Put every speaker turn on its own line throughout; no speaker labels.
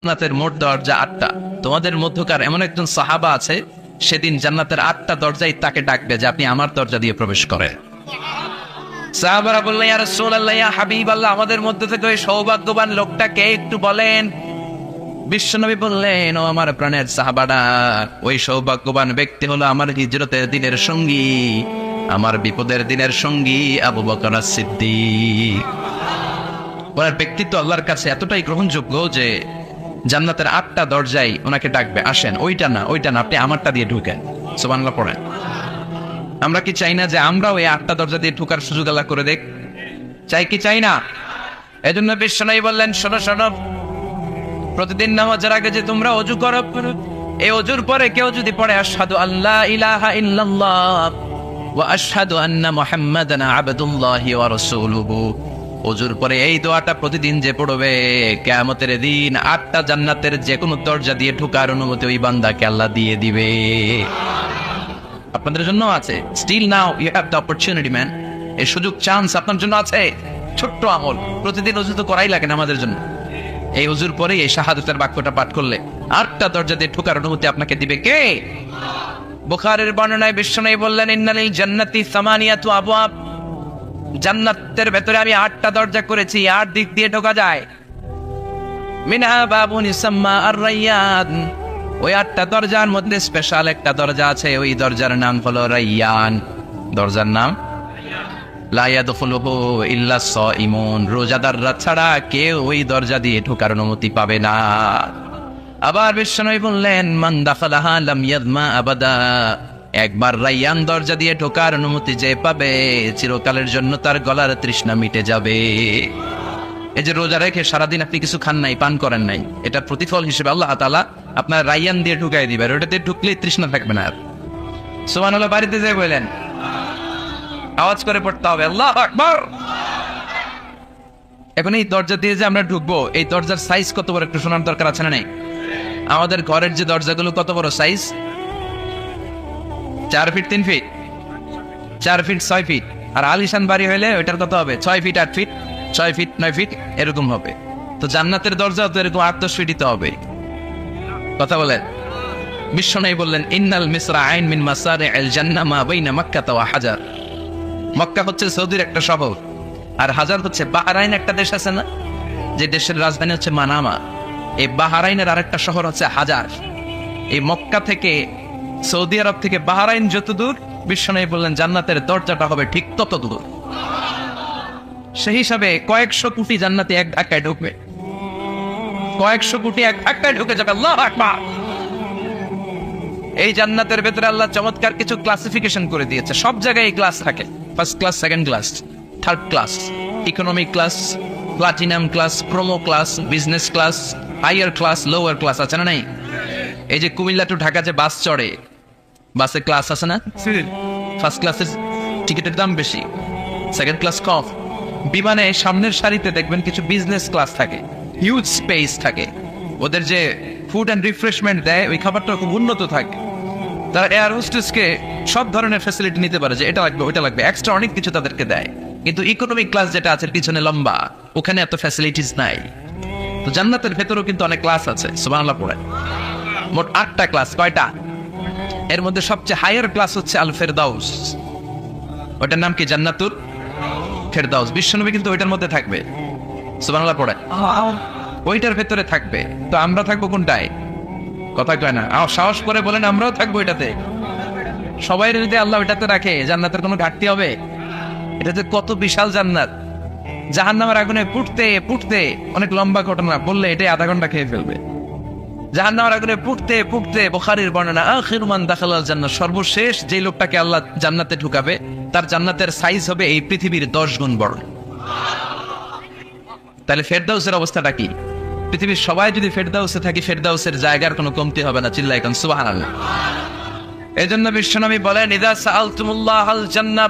জান্নাতের মোট দরজা 8টা। তোমাদের মধ্যকার এমন একজন সাহাবা আছে, সেদিন জান্নাতের 8টা দরজাই তাকে ডাকবে যে আপনি আমার দরজা দিয়ে প্রবেশ করেন। সাহাবারা বললেন, ইয়া রাসূলুল্লাহ, ইয়া হাবিবাল্লাহ, আমাদের মধ্যে থেকে ওই সৌভাগ্যবান লোকটাকে একটু বলেন। বিশ্বনবী বললেন, ও আমার প্রাণের সাহাবারা, ওই সৌভাগ্যবান ব্যক্তি হলো আমার হিজরতের দিনের সঙ্গী, আমার বিপদের দিনের সঙ্গী আবু বকর সিদ্দিক। ওনার ব্যক্তিত্ব আল্লাহর কাছে এতটাই গ্রহণযোগ্য যে জান্নাতের 8টা দরজায় ওনাকে ডাকবে, আসেন। ওইটা না, আপনি আমারটা দিয়ে ঢুকেন। সুবহানাল্লাহ পড়েন। আমরা কি চাই না যে আমরাও এই 8টা দরজা দিয়ে ঢোকার সুযোগ আল্লাহ করে দেখ? চাই কি চাই না? এজন্য বিশ্বনবী বললেন, শোনো শোনো, প্রতিদিন নামাজের আগে যে তোমরা ওযু করো, এই ওযুর পরে কেউ যদি পড়ে আশহাদু আল্লা ইলাহা ইল্লাল্লাহ ওয়া আশহাদু আন্না মুহাম্মাদান আবদুল্লাহি ওয়া রাসূলুহু, ওযুর পরে এই দোয়াটা প্রতিদিন যে পড়বে, কিয়ামতের দিন 8টা জান্নাতের যে কোনো দরজা দিয়ে ঢোকার অনুমতি ওই বান্দাকে আল্লাহ দিয়ে দিবে। আপনাদের জন্য আছে। Still now you have the opportunity man. এই সুযোগ, চান্স আপনার জন্য আছে। ছোট্ট আমল, প্রতিদিন ওযু তো করাই লাগে না আমাদের জন্য। এই ওযুর পরে এই শাহাদাতের বাক্যটা পাঠ করলে 8টা দরজা দিয়ে ঢোকার অনুমতি আপনাকে দিবে কে? বুখারীর বর্ণনায় বিশ্বনবী বললেন, ইন্নালিল জান্নাতি সামানিয়াতু আবওয়াব, জান্নাতের ভেতরে আমি 8টা দরজা করেছি, 8 দিক দিয়ে ঢোকা যায়। মিনহা বাবুন ইসাম্মা আর-রায়্যান, ওই 8টা দরজার মধ্যে স্পেশাল একটা দরজা আছে, ওই দরজার নাম হলো রায়্যান। দরজার নাম লা ইয়াদখুলুহু ইল্লা সাইমুন, রোজাদাররা ছাড়া কেউ ওই দরজা দিয়ে ঢোকার অনুমতি পাবে না। আবার বিশ্বনবী বললেন, মান দাখালাহা লাম ইয়াদমা আবাদা, একবার রায়্যান দরজা দিয়ে ঢোকার অনুমতি যে পাবে, চিরকালের জন্য তার গলার তৃষ্ণা মিটে যাবে। এই যে রোজা রেখে সারাদিন আপনি কিছু খান নাই, পান করেন নাই, এটা প্রতিফল হিসেবে আল্লাহ তাআলা আপনার রায়্যান দিয়ে ঢুকাই দিবে। ওটা দিয়ে ঢুকলেই তৃষ্ণা থাকবে না আর। সুবহানাল্লাহ। বাড়িতে যে বললেন, আওয়াজ করে পড়তে হবে আল্লাহু আকবার। এখন এই দরজা দিয়ে যে আমরা ঢুকবো, এই দরজার সাইজ কত বড় একটু শোনার দরকার আছে না নাই? আমাদের ঘরের যে দরজাগুলো কত বড় size? 4 feet 3 feet, 4 feet 6 feet. আর আলিশান বাড়ি হইলে ওইটার কত হবে? 6 ফিট 8 ফিট, 6 ফিট 9 ফিট, এরকম হবে। তো জান্নাতের দরজা তো এরকম 8-10 ফিটই তো হবে। কথা বলেন। বিশ্বনবী বললেন, ইন্নাল মিসরাআইন মিন মাসারি'আল জান্নাহ মা বাইনা মাক্কাহ ওয়া হাজার। মক্কা হচ্ছে সৌদির একটা শহর, আর হাজার হচ্ছে বাহরাইন, একটা দেশ আছে না, যে দেশের রাজধানী হচ্ছে মানামা। এই বাহরাইনের আরেকটা শহর হচ্ছে হাজার। এই মক্কা থেকে, সৌদি আরব থেকে বাহরাইন যত দূর, বিশ্বনবী বললেন জান্নাতের দরজাটা হবে ঠিক তত দূর। সেই হিসাবে কয়েকশো কোটি জান্নাতি এক ধাক্কায় ঢুকবে, কয়েকশো কোটি এক ধাক্কায় ঢুকে যাবে। আল্লাহু আকবার। এই জান্নাতের ভেতরে আল্লাহ চমৎকার কিছু ক্লাসিফিকেশন করে দিয়েছে। সব জায়গায় এই ক্লাস থাকে, first class, second class, third class, economic class, platinum class, promo class, business class, higher class, lower class, আছে না নাই? এই যে কুমিল্লা টু ঢাকা যে বাস চড়ে, বাসে ক্লাস আছে না? ফার্স্ট ক্লাসের টিকিটের দাম বেশি, সেকেন্ড ক্লাস কম। বিমানে সামনের সারিতে দেখবেন কিছু বিজনেস ক্লাস থাকে, হিউজ স্পেস থাকে, ওদের যে ফুড অ্যান্ড রিফ্রেশমেন্ট দেয়, ওই খাবারটা খুব উন্নত থাকে। তারা এয়ার হোস্টেসকে সব ধরনের ফ্যাসিলিটি নিতে পারে, যে এটা লাগবে ওইটা লাগবে, এক্সট্রা অনেক কিছু তাদেরকে দেয়। কিন্তু ইকোনমিক ক্লাস যেটা আছে পিছনে লম্বা, ওখানে এত ফ্যাসিলিটিস নাই। তো জান্নাতের ভেতরেও কিন্তু অনেক ক্লাস আছে। সুবহানাল্লাহ পড়ে। মোট 8টা ক্লাস। কয়টা? এর মধ্যে সবচেয়ে হাইয়ার ক্লাস হচ্ছে আল ফেরদাউস। ওটার নাম কি? জান্নাতুল ফেরদাউস। বিশ্বনবী কিন্তু ওইটার মধ্যে থাকবে। সুবহানাল্লাহ পড়ে। ওইটার ভেতরে থাকবে। তো আমরা থাকবো কোনটায়? কথা কয় না, সাহস করে বলেন আমরাও থাকবো এটাতে। সবাই যদি আল্লাহ ওইটাতে রাখে, জান্নাতের কোনো ঘাটতি হবে? এটা যে কত বিশাল জান্নাত! জাহান্নামের আগুনে পুড়তে পুড়তে, অনেক লম্বা ঘটনা বললে এটাই আধা ঘন্টা খেয়ে ফেলবে। জাহান্নামের আগুনে পুড়তে পুড়তে, বুখারীর বর্ণনা, আখিরু মান দাখালাল জান্নাহ, সর্বশেষ যে লোকটাকে আল্লাহ জান্নাতে ঢুকাবে, তার জান্নাতের সাইজ হবে এই পৃথিবীর 10 গুণ বড়। তাহলে ফেরদাউসের অবস্থাটা কি? পৃথিবীর সবাই যদি ফেরদাউসে থাকি, ফেরদাউসের জায়গার কোনো কমতি হবে না। চিল্লায় কোন সুবহানাল্লাহ। এজন্য বিশ্বনবী বলেন, ইযা সাআলতুমুল্লাহাল জান্নাহ,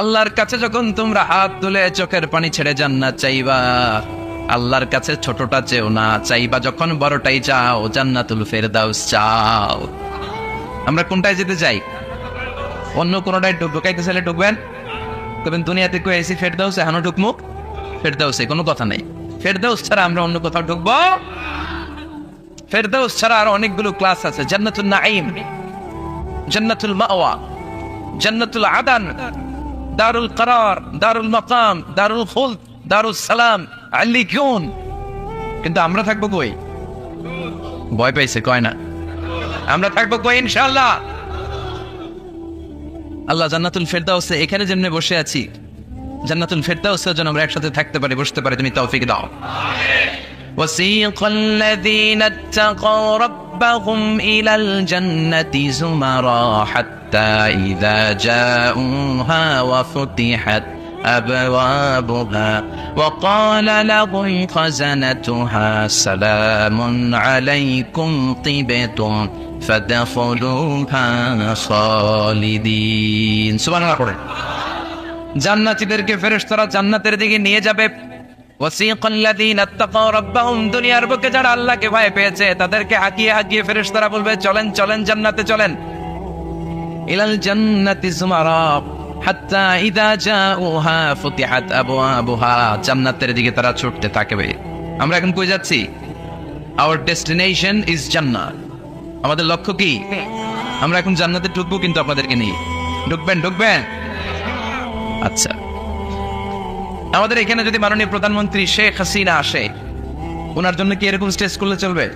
আল্লাহর কাছে যখন তোমরা হাত তুলে চোখের পানি ছেড়ে জান্নাত চাইবা, আল্লাহর কাছে ছোটটা চেও না, চাইবা যখন বড়টাই চাও, জান্নাতুল ফেরদাউস চাও। আমরা কোনটায় যেতে চাই? অন্য কোনটায় ঢুকাইতে চাইলে ঢুকবেন, তবে দুনিয়াতে কই আইছি ফেরদাউসে, হানো ঢুকমুখ ফেরদাউসে, কোনো কথা নেই। ফেরদাউস ছাড়া আমরা অন্য কোথাও ঢুকবো? ফেরদাউস ছাড়া আর অনেকগুলো ক্লাস আছে। জান্নাতুল নাঈম, জান্নাতুল মাওয়া, জান্নাতুল আদান, দারুল করার, দারুল মাকাম, দারুল খুলদ, দারুল সালাম, আল্লিকুন। কিন্তু আমরা থাকবো কই? ভয় পাইছে কয় না? আমরা থাকবো কই ইনশাআল্লাহ? আল্লাহ জান্নাতুল ফেরদাউসে এখানে যেমনি বসে আছি, জান্নাতুল ফেরদাউসে যেন আমরা একসাথে থাকতে পারি, বসতে পারি। তুমি তৌফিক দাও। وسيق الذين اتقوا ربهم إلى الجنة زمرا حتى إذا جاءوها وفتحت أبوابها وقال لهم خزنتها سلام عليكم طبتم فادخلوها خالدين سبحان الله। জান্নাতীদেরকে ফেরেশতারা জান্নাতের দিকে নিয়ে যাবে। ওয়াসিকাল্লাযীনা আত্তাকাউ রাব্বাহুম, দুনিয়ার বুকে যারা আল্লাহকে ভয় পেয়েছে তাদেরকে হাঁকিয়ে হাঁকিয়ে ফেরেশতারা বলবে চলেন চলেন জান্নাতে চলেন। ইলাল জান্নাতি যুমারা হাত্তা ইযা জাউহা ফুতিহাত আবওয়াবুহা, জান্নাতের দিকে তারা ছুটতে থাকবে। আমরা এখন কই যাচ্ছি? আওয়ার ডেস্টিনেশন ইজ জান্নাত। আমাদের লক্ষ্য কি? আমরা এখন জান্নাতে ঢুকবো, কিন্তু আপনাদেরকে নিয়ে ঢুকবেন? আচ্ছা, আমাদের এখানে যদি মাননীয় প্রধানমন্ত্রী শেখ হাসিনা আসে, ওনার জন্য কি এরকম স্টেজ করলে চলবে?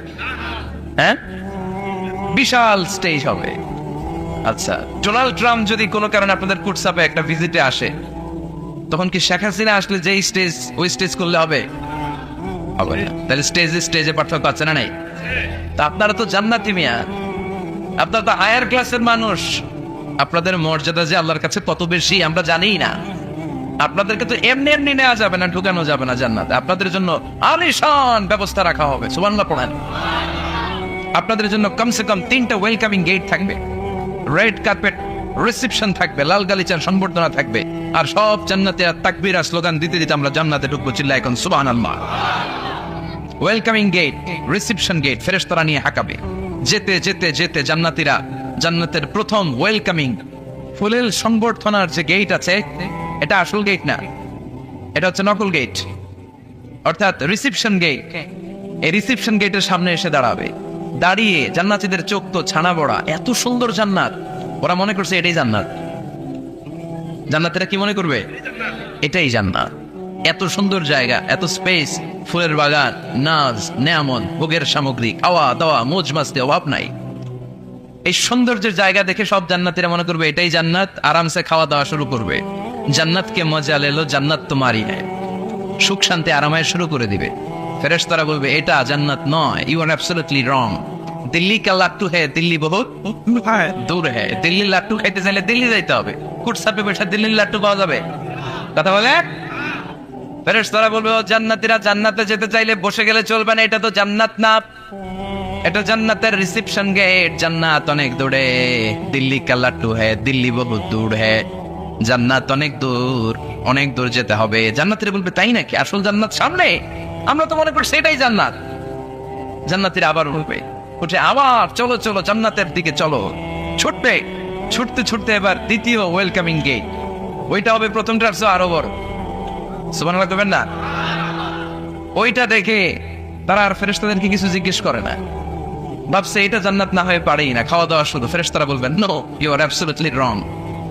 হ্যাঁ, বিশাল স্টেজ হবে। আচ্ছা, ডোনাল্ড ট্রাম্প যদি কোনো কারণে আপনাদের কুটসাপে একটা ভিজিটে আসে, তখন কি শেখ হাসিনা আসলে যেই স্টেজ, ওই স্টেজ করলে হবে? হবে না। তাহলে স্টেজে পার্থক্য আছে না নাই? তা আপনারা তো জান্নাতি মিয়া, আপনারা তো হায়ার ক্লাসের মানুষ। আপনাদের মর্যাদা যে আল্লাহর কাছে কত বেশি আমরা জানি না। আপনাদেরকে তো এমনি এমনি নেওয়া যাবে না, ঢুকানো যাবে না জান্নাতে। আপনাদের জন্য আলিশান ব্যবস্থা রাখা হবে। সুবহানাল্লাহ পড়েন। আপনাদের জন্য কমসে কম 3টা ওয়েলকামিং গেট থাকবে, রেড কার্পেট রিসেপশন থাকবে, লাল গালিচার সংবর্ধনা থাকবে, আর সব জান্নাতে তাকবীর আর স্লোগান দিতে দিতে আমরা জান্নাতে ঢুকবো। চিল্লায় এখন সুবহানাল্লাহ। ওয়েলকামিং গেট, রিসেপশন গেট ফেরেশতারা নিয়ে হাঁকাবে। যেতে যেতে যেতে জান্নাতীরা জান্নাতের প্রথম ওয়েলকামিং ফুলেল সংবর্ধনার যে গেট আছে, এটা আসল গেট না, এটা হচ্ছে নকল গেট, অর্থাৎ রিসেপশন গেট। এই রিসেপশন গেটের সামনে এসে দাঁড়াবে। দাঁড়িয়ে জান্নাতীদের চোখ তো ছানা বড়া, এত সুন্দর জান্নাত, ওরা মনে করছে এটাই জান্নাত। জান্নাতীরা কি মনে করবে? এটাই জান্নাত। এত সুন্দর জায়গা, এত স্পেস, ফুলের বাগান, নাজ নেয়ামত, ভোগের সামগ্রী, খাওয়া দাওয়া, মোজ মাস্তি, অভাব নাই। এই সৌন্দর্যের জায়গা দেখে সব জান্নাতীরা মনে করবে এটাই জান্নাত, আরামসে খাওয়া দাওয়া শুরু করবে। জান্নাতকে মজা লেলো, জান্নাত তোমারই হ্যায়, সুখ শান্তি আরামায় শুরু করে দিবে। ফেরেশতারা বলবে এটা জান্নাত নয়, you are absolutely wrong. Delhi কা লাট্টু হ্যায়, দিল্লি বহুত দূর হ্যায়। দিল্লি লাট্টু খাইতে চাইলে দিল্লি যাইতে হবে। কুটসাপে বসে দিল্লির লাট্টু পাওয়া যাবে? কথা বলে। ফেরেশতারা বলবে ও জান্নাতীরা, জান্নাতে যেতে চাইলে বসে গেলে চলবে না, এটা তো জান্নাত না, এটা জান্নাতের রিসেপশন গেট। জান্নাত অনেক দূরে, দিল্লি কা লাট্টু হ্যায়, দিল্লি বহুত দূর হ্যায়। জান্নাত অনেক দূর, অনেক দূর যেতে হবে। জান্নাতীরা বলবে তাই নাকি? আসল জান্নাত সামনে, আমরা তো মনে করি সেটাই জান্নাত। জান্নাতীরা আবার বলবে, উঠে আবার চলো চলো জান্নাতের দিকে চলো। ছুটবে, ছুটতে ছুটতে এবার দ্বিতীয় ওয়েলকামিং গেট, ওইটা হবে প্রথমটার চেয়ে আরো বড়। সুবহানাল্লাহ করবেন না? ওইটা দেখে তারা আর ফেরেশতাদেরকে কিছু জিজ্ঞেস করে না, ভাবছে এটা জান্নাত না হয়ে পারেই না, খাওয়া দাওয়া শুধু। ফেরেশতারা বলবেন no, you are absolutely wrong,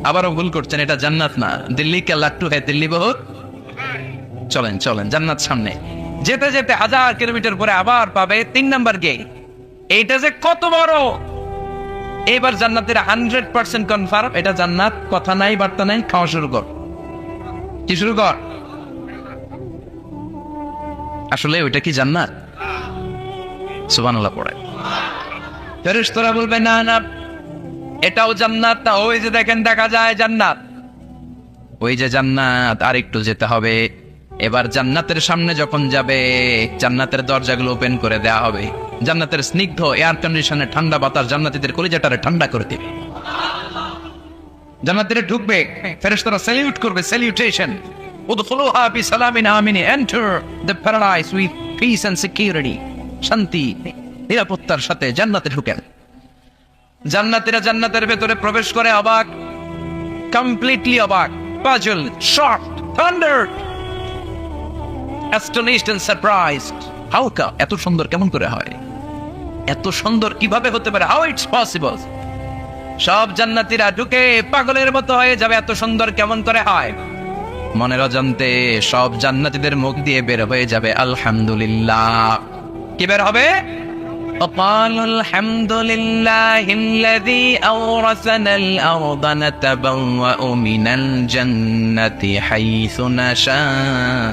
আবারও ভুল করছেন, এটা জান্নাত না, দিল্লি কা লাট্টু হ্যায়, দিল্লি বহুত। চলেন চলেন জান্নাত সামনে। যেতে যেতে 1000 কিলোমিটার পরে আবার পাবে 3 নাম্বার গেট। এইটা যে কত বড়! এবার জান্নাতের 100% কনফার্ম এটা জান্নাত, কথা নাই বার্তা নাই, খাওয়া শুরু কর। কি শুরু কর? আসলে ওইটা কি জান্নাত? সুবহানাল্লাহ পড়ে। ফেরেশতারা বলবে না না, এটাও জান্নাত না, ওই যে দেখেন দেখা যায় জান্নাত, ওই যে জান্নাত। আর একটু যেতে হবে। এবার জান্নাতের সামনে যখন যাবে, জান্নাতের দরজাগুলো ওপেন করে দেয়া হবে। জান্নাতের স্নিগ্ধ এয়ার কন্ডিশনের ঠান্ডা বাতাস জান্নাতীদের কলিজাটারে ঠান্ডা করে দিবে। জান্নাতীরা ঢুকবে, ফেরেশতারা স্যালিউট করবে, স্যালিউটেশন। উদখুলুহা বিসালামিন আমিন, enter the paradise with peace and security. শান্তি নিরাপত্তার সাথে জান্নাতে ঢুকেন। জান্নাতীরা জান্নাতের ভেতরে প্রবেশ করে অবাক, কমপ্লিটলি অবাক, puzzle, shock, thunder. astonished and surprised. How come? এত সুন্দর কেমন করে হয়? এত সুন্দর কিভাবে হতে পারে? How it's possible? সব জান্নাতীরা ঢুকে পাগলের মতো হয়ে যাবে, এত সুন্দর কেমন করে হয়? মনের অজান্তে সব জান্নাতীদের মুখ দিয়ে বের হয়ে যাবে আলহামদুলিল্লাহ। কি বের হবে? وقالوا الحمد لله الذي أورثنا الأرض نتبوأ من الجنة حيث نشاء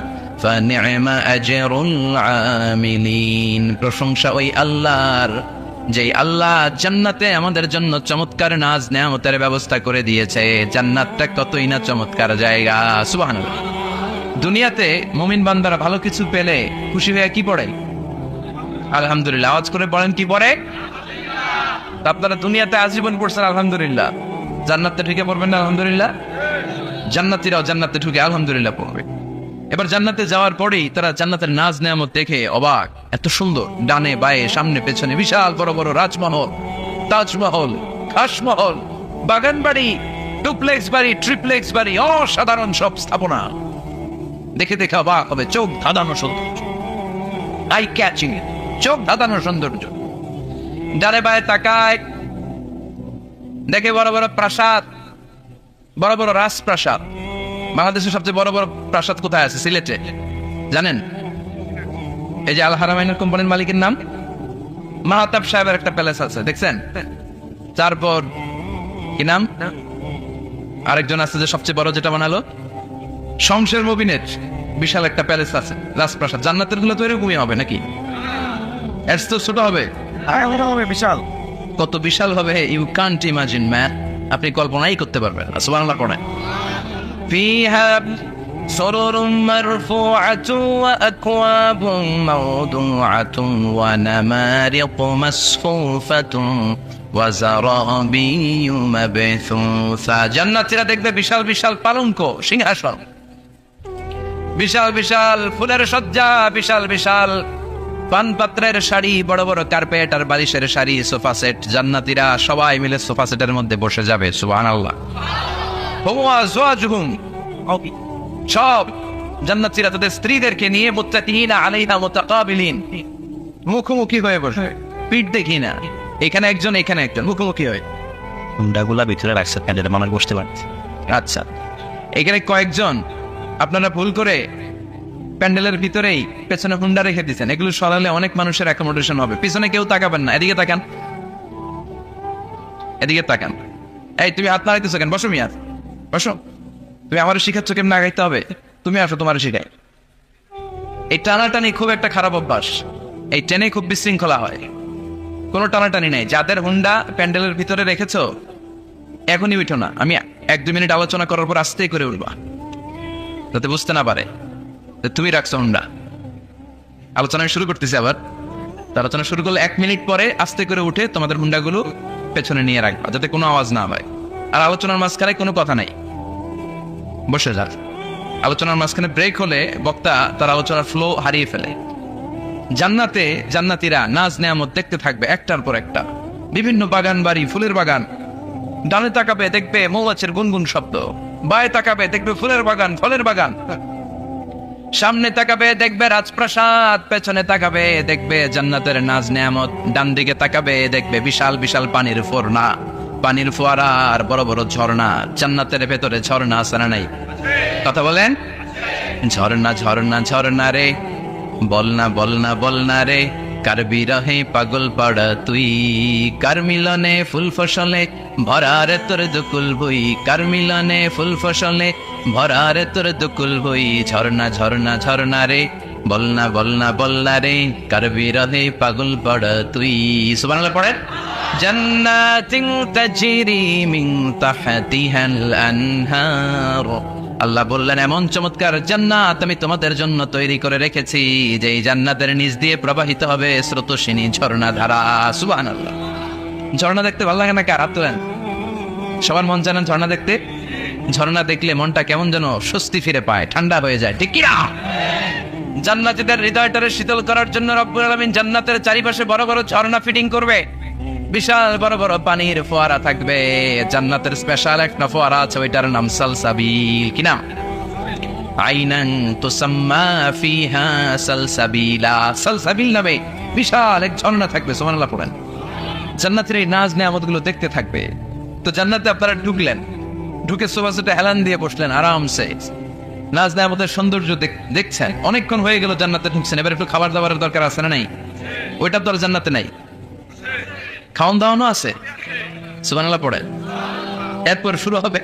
فنعم أجر العاملين। প্রশংসা ওই আল্লাহর, যে আল্লাহ জান্নাতে আমাদের জন্য চমৎকার নাজ নেয়ামতের ব্যবস্থা করে দিয়েছে। জান্নাতটা কতই না চমৎকার জায়গা। সুবহানাল্লাহ। দুনিয়াতে মুমিন বান্দারা ভালো কিছু পেলে খুশি হয়ে কি পড়ে? আলহামদুলিল্লাহ। আওয়াজ করে বলেন কি পড়ে? আপনারা দুনিয়াতে আজীবন পড়ছেন আলহামদুলিল্লাহ, জান্নাতে ঢুকে পড়বেন না আলহামদুলিল্লাহ? জান্নাতীরাও জান্নাতে ঢুকে আলহামদুলিল্লাহ পড়বে। এবার জান্নাতে যাওয়ার পরেই তারা জান্নাতের নাজ নেয়ামত দেখে অবাক, এত সুন্দর, ডানে বায়ে সামনে পেছনে বিশাল বড় বড় রাজমহল, তাজমহল, খাসমহল, বাগান বাড়ি, ডুপ্লেক্স বাড়ি, ট্রিপ্লেক্স বাড়ি, অসাধারণ সব স্থাপনা দেখে দেখে অবাক হবে। চোখ ধাঁধানো সৌন্দর্য, আই ক্যাচিং, চোখ ধাঁধানো সৌন্দর্য। ডানে বায়ে তাকায়, দেখে বড় বড় প্রাসাদ, বড় বড় রাজপ্রাসাদ। বাংলাদেশের সবচেয়ে বড় বড় প্রাসাদ কোথায় আছে? সিলেটে, জানেন? এই যে আল হারামাইনের কোম্পানির মালিকের নাম মাহতাব সাহেবের একটা প্যালেস আছে, দেখছেন? তারপর কি নাম আরেকজন আছে যে সবচেয়ে বড় যেটা বানালো, শমশের মুবিনের বিশাল একটা প্যালেস আছে, রাজপ্রাসাদ। জান্নাতের গুলো তো এরকমই হবে নাকি? এর তো ছোট হবে, বিশাল। কত বিশাল হবে ইউ কান্ট ইমাজিন ম্যান, আপনি কল্পনাই করতে পারবেন না। সুবহানাল্লাহ পড়েন। فيها سرر مرفوعة وأكواب موضوعة ونمارق مصفوفة وزرابي مبثوثة। জান্নাতীরা দেখবে বিশাল বিশাল পালঙ্ক, সিংহাসন, বিশাল বিশাল ফুলের সজ্জা, বিশাল বিশাল পানপাত্রের শাড়ি, বড় বড় কার্পেট আর বালিশের শাড়ি, সোফা সেট। জান্নাতীরা সবাই মিলে সোফা সেটের মধ্যে বসে যাবে। সুবহানাল্লাহ। সব জান্নাতীরা তাদের স্ত্রীদেরকে নিয়ে মুত্তাকিনা আলাইহা মুতাকাবিলিন, মুখোমুখি হয়ে বসে, পিঠ দেখি না, এখানে একজন এখানে একজন, মুখোমুখি হয়ে।
হুন্ডাগুলা ভিতরে রাখছে প্যান্ডেলে, মানুষ বসতে পারছে।
আচ্ছা, এখানে কয়েকজন আপনারা ভুল করে প্যান্ডেলের ভিতরেই পেছনে হুন্ডা রেখে দিচ্ছেন। এগুলো সরালে অনেক মানুষের অ্যাকোমোডেশন হবে। পিছনে কেউ তাকাবেন না, এদিকে তাকান, এদিকে তাকান। এই তুমি হাত নাড়াইতেছো কেন? বসো মিয়া, বসো। তুমি আমার শিখাচ্ছ কেমন আগাইতে হবে? তুমি আসো, তোমার শিখাই। এই টানাটানি খুব একটা খারাপ অভ্যাস, এই টেনে খুব বিশৃঙ্খলা হয়। কোনো টানাটানি নেই। যাদের হুন্ডা প্যান্ডেলের ভিতরে রেখেছো এখনই উঠো না, আমি 1-2 মিনিট আলোচনা করার পর আস্তে করে উঠবা, যাতে বুঝতে না পারে তুমি রাখছো হুন্ডা। আলোচনা শুরু করতেছি আবার। আলোচনা শুরু করলে 1 মিনিট পরে আস্তে করে উঠে তোমাদের হুন্ডাগুলো পেছনে নিয়ে রাখবা, যাতে কোনো আওয়াজ না হয়। আর আলোচনার মাঝখানে কোনো কথা নাই, বসে যাক। আলোচনার মাঝখানে ব্রেক হলে বক্তা তার আলোচনার ফ্লো হারিয়ে ফেলে। জান্নাতে জান্নাতীরা নাজ নেয়ামত দেখতে থাকবে একটার পর একটা, বিভিন্ন বাগান বাড়ি, ফুলের বাগান। ডানে তাকাবে দেখবে মৌমাছির গুনগুন শব্দ, বায়ে তাকাবে দেখবে ফুলের বাগান, ফলের বাগান। সামনে তাকাবে দেখবে রাজপ্রাসাদ, পেছনে তাকাবে দেখবে জান্নাতের নাজ নেয়ামত। ডান দিকে তাকাবে দেখবে বিশাল বিশাল পানির ফোয়ারা, পানির ফোয়ারা আর বড় বড় ঝর্ণা। জান্নাতের ভেতরে ঝর্ণা আছে না নাই? কথা বলেন। ঝর্ণা ঝর্ণা ঝর্ণা রে, বলনা বলনা বলনা রে, কার বিরহে পাগল পাড়া তুই, কার মিলনে ফুল ফসলে ভরারে তোর দুকুল ভুই, কার মিলনে ফুল ফসলে ভরারে তোর দুকুল ভুই। ঝর্ণা ঝর্ণা ঝর্ণা রে, বলনা বলনা বলনা রে, কার বিরহে পাগল পাড়া তুই। সুবহানাল্লাহ পড়েন। জান্নাতিন তাজরি মিন তাহতিহাল আনহার। আল্লাহ বললেন এমন চমৎকার জান্নাত আমি তোমাদের জন্য তৈরি করে রেখেছি, যে এই জান্নাতের নিচ দিয়ে প্রবাহিত হবে স্রোতস্বিনী ঝর্ণা ধারা। সুবহানাল্লাহ। ঝর্ণা দেখতে ভালো লাগে না? কার হাত তোলেন। সবার মন জানেন ঝর্ণা দেখতে? ঝর্ণা দেখলে মনটা কেমন যেন স্বস্তি ফিরে পায়, ঠান্ডা হয়ে যায়, ঠিক কি না? জান্নাতীদের হৃদয়টারে শীতল করার জন্য রব্বুল আলামিন জান্নাতের চারিপাশে বড় বড় ঝর্ণা ফিটিং করবে, বিশাল বড় বড় পানির ফোয়ারা থাকবে। জান্নাতের স্পেশাল একটা ফোয়ারা আছে, ওইটার নাম সালসাবিল। কি নাম? আইনান তুসাম্মা ফিহা সালসাবিলা, সালসাবিল নামে বিশাল এক ঝর্ণা থাকবে। সুবহানাল্লাহ পড়েন। জান্নাতের এই নাজ নেয়ামতগুলো দেখতে থাকবে। তো জান্নাতে আপনারা ঢুকলেন, ঢুকে সোফাসেটে হেলান দিয়ে বসলেন আরামসে, নাজ নেয়ামতের সৌন্দর্য দেখছেন। অনেকক্ষণ হয়ে গেল জান্নাতে ঢুকছেন, এবার একটু খাবার দাবারের দরকার আছে না নাই? ওইটা তো আর জান্নাতে নাই। খাওয়ান দাওয়ানো আছে। সুবহানাল্লাহ পড়েন। এরপর শুরু হবে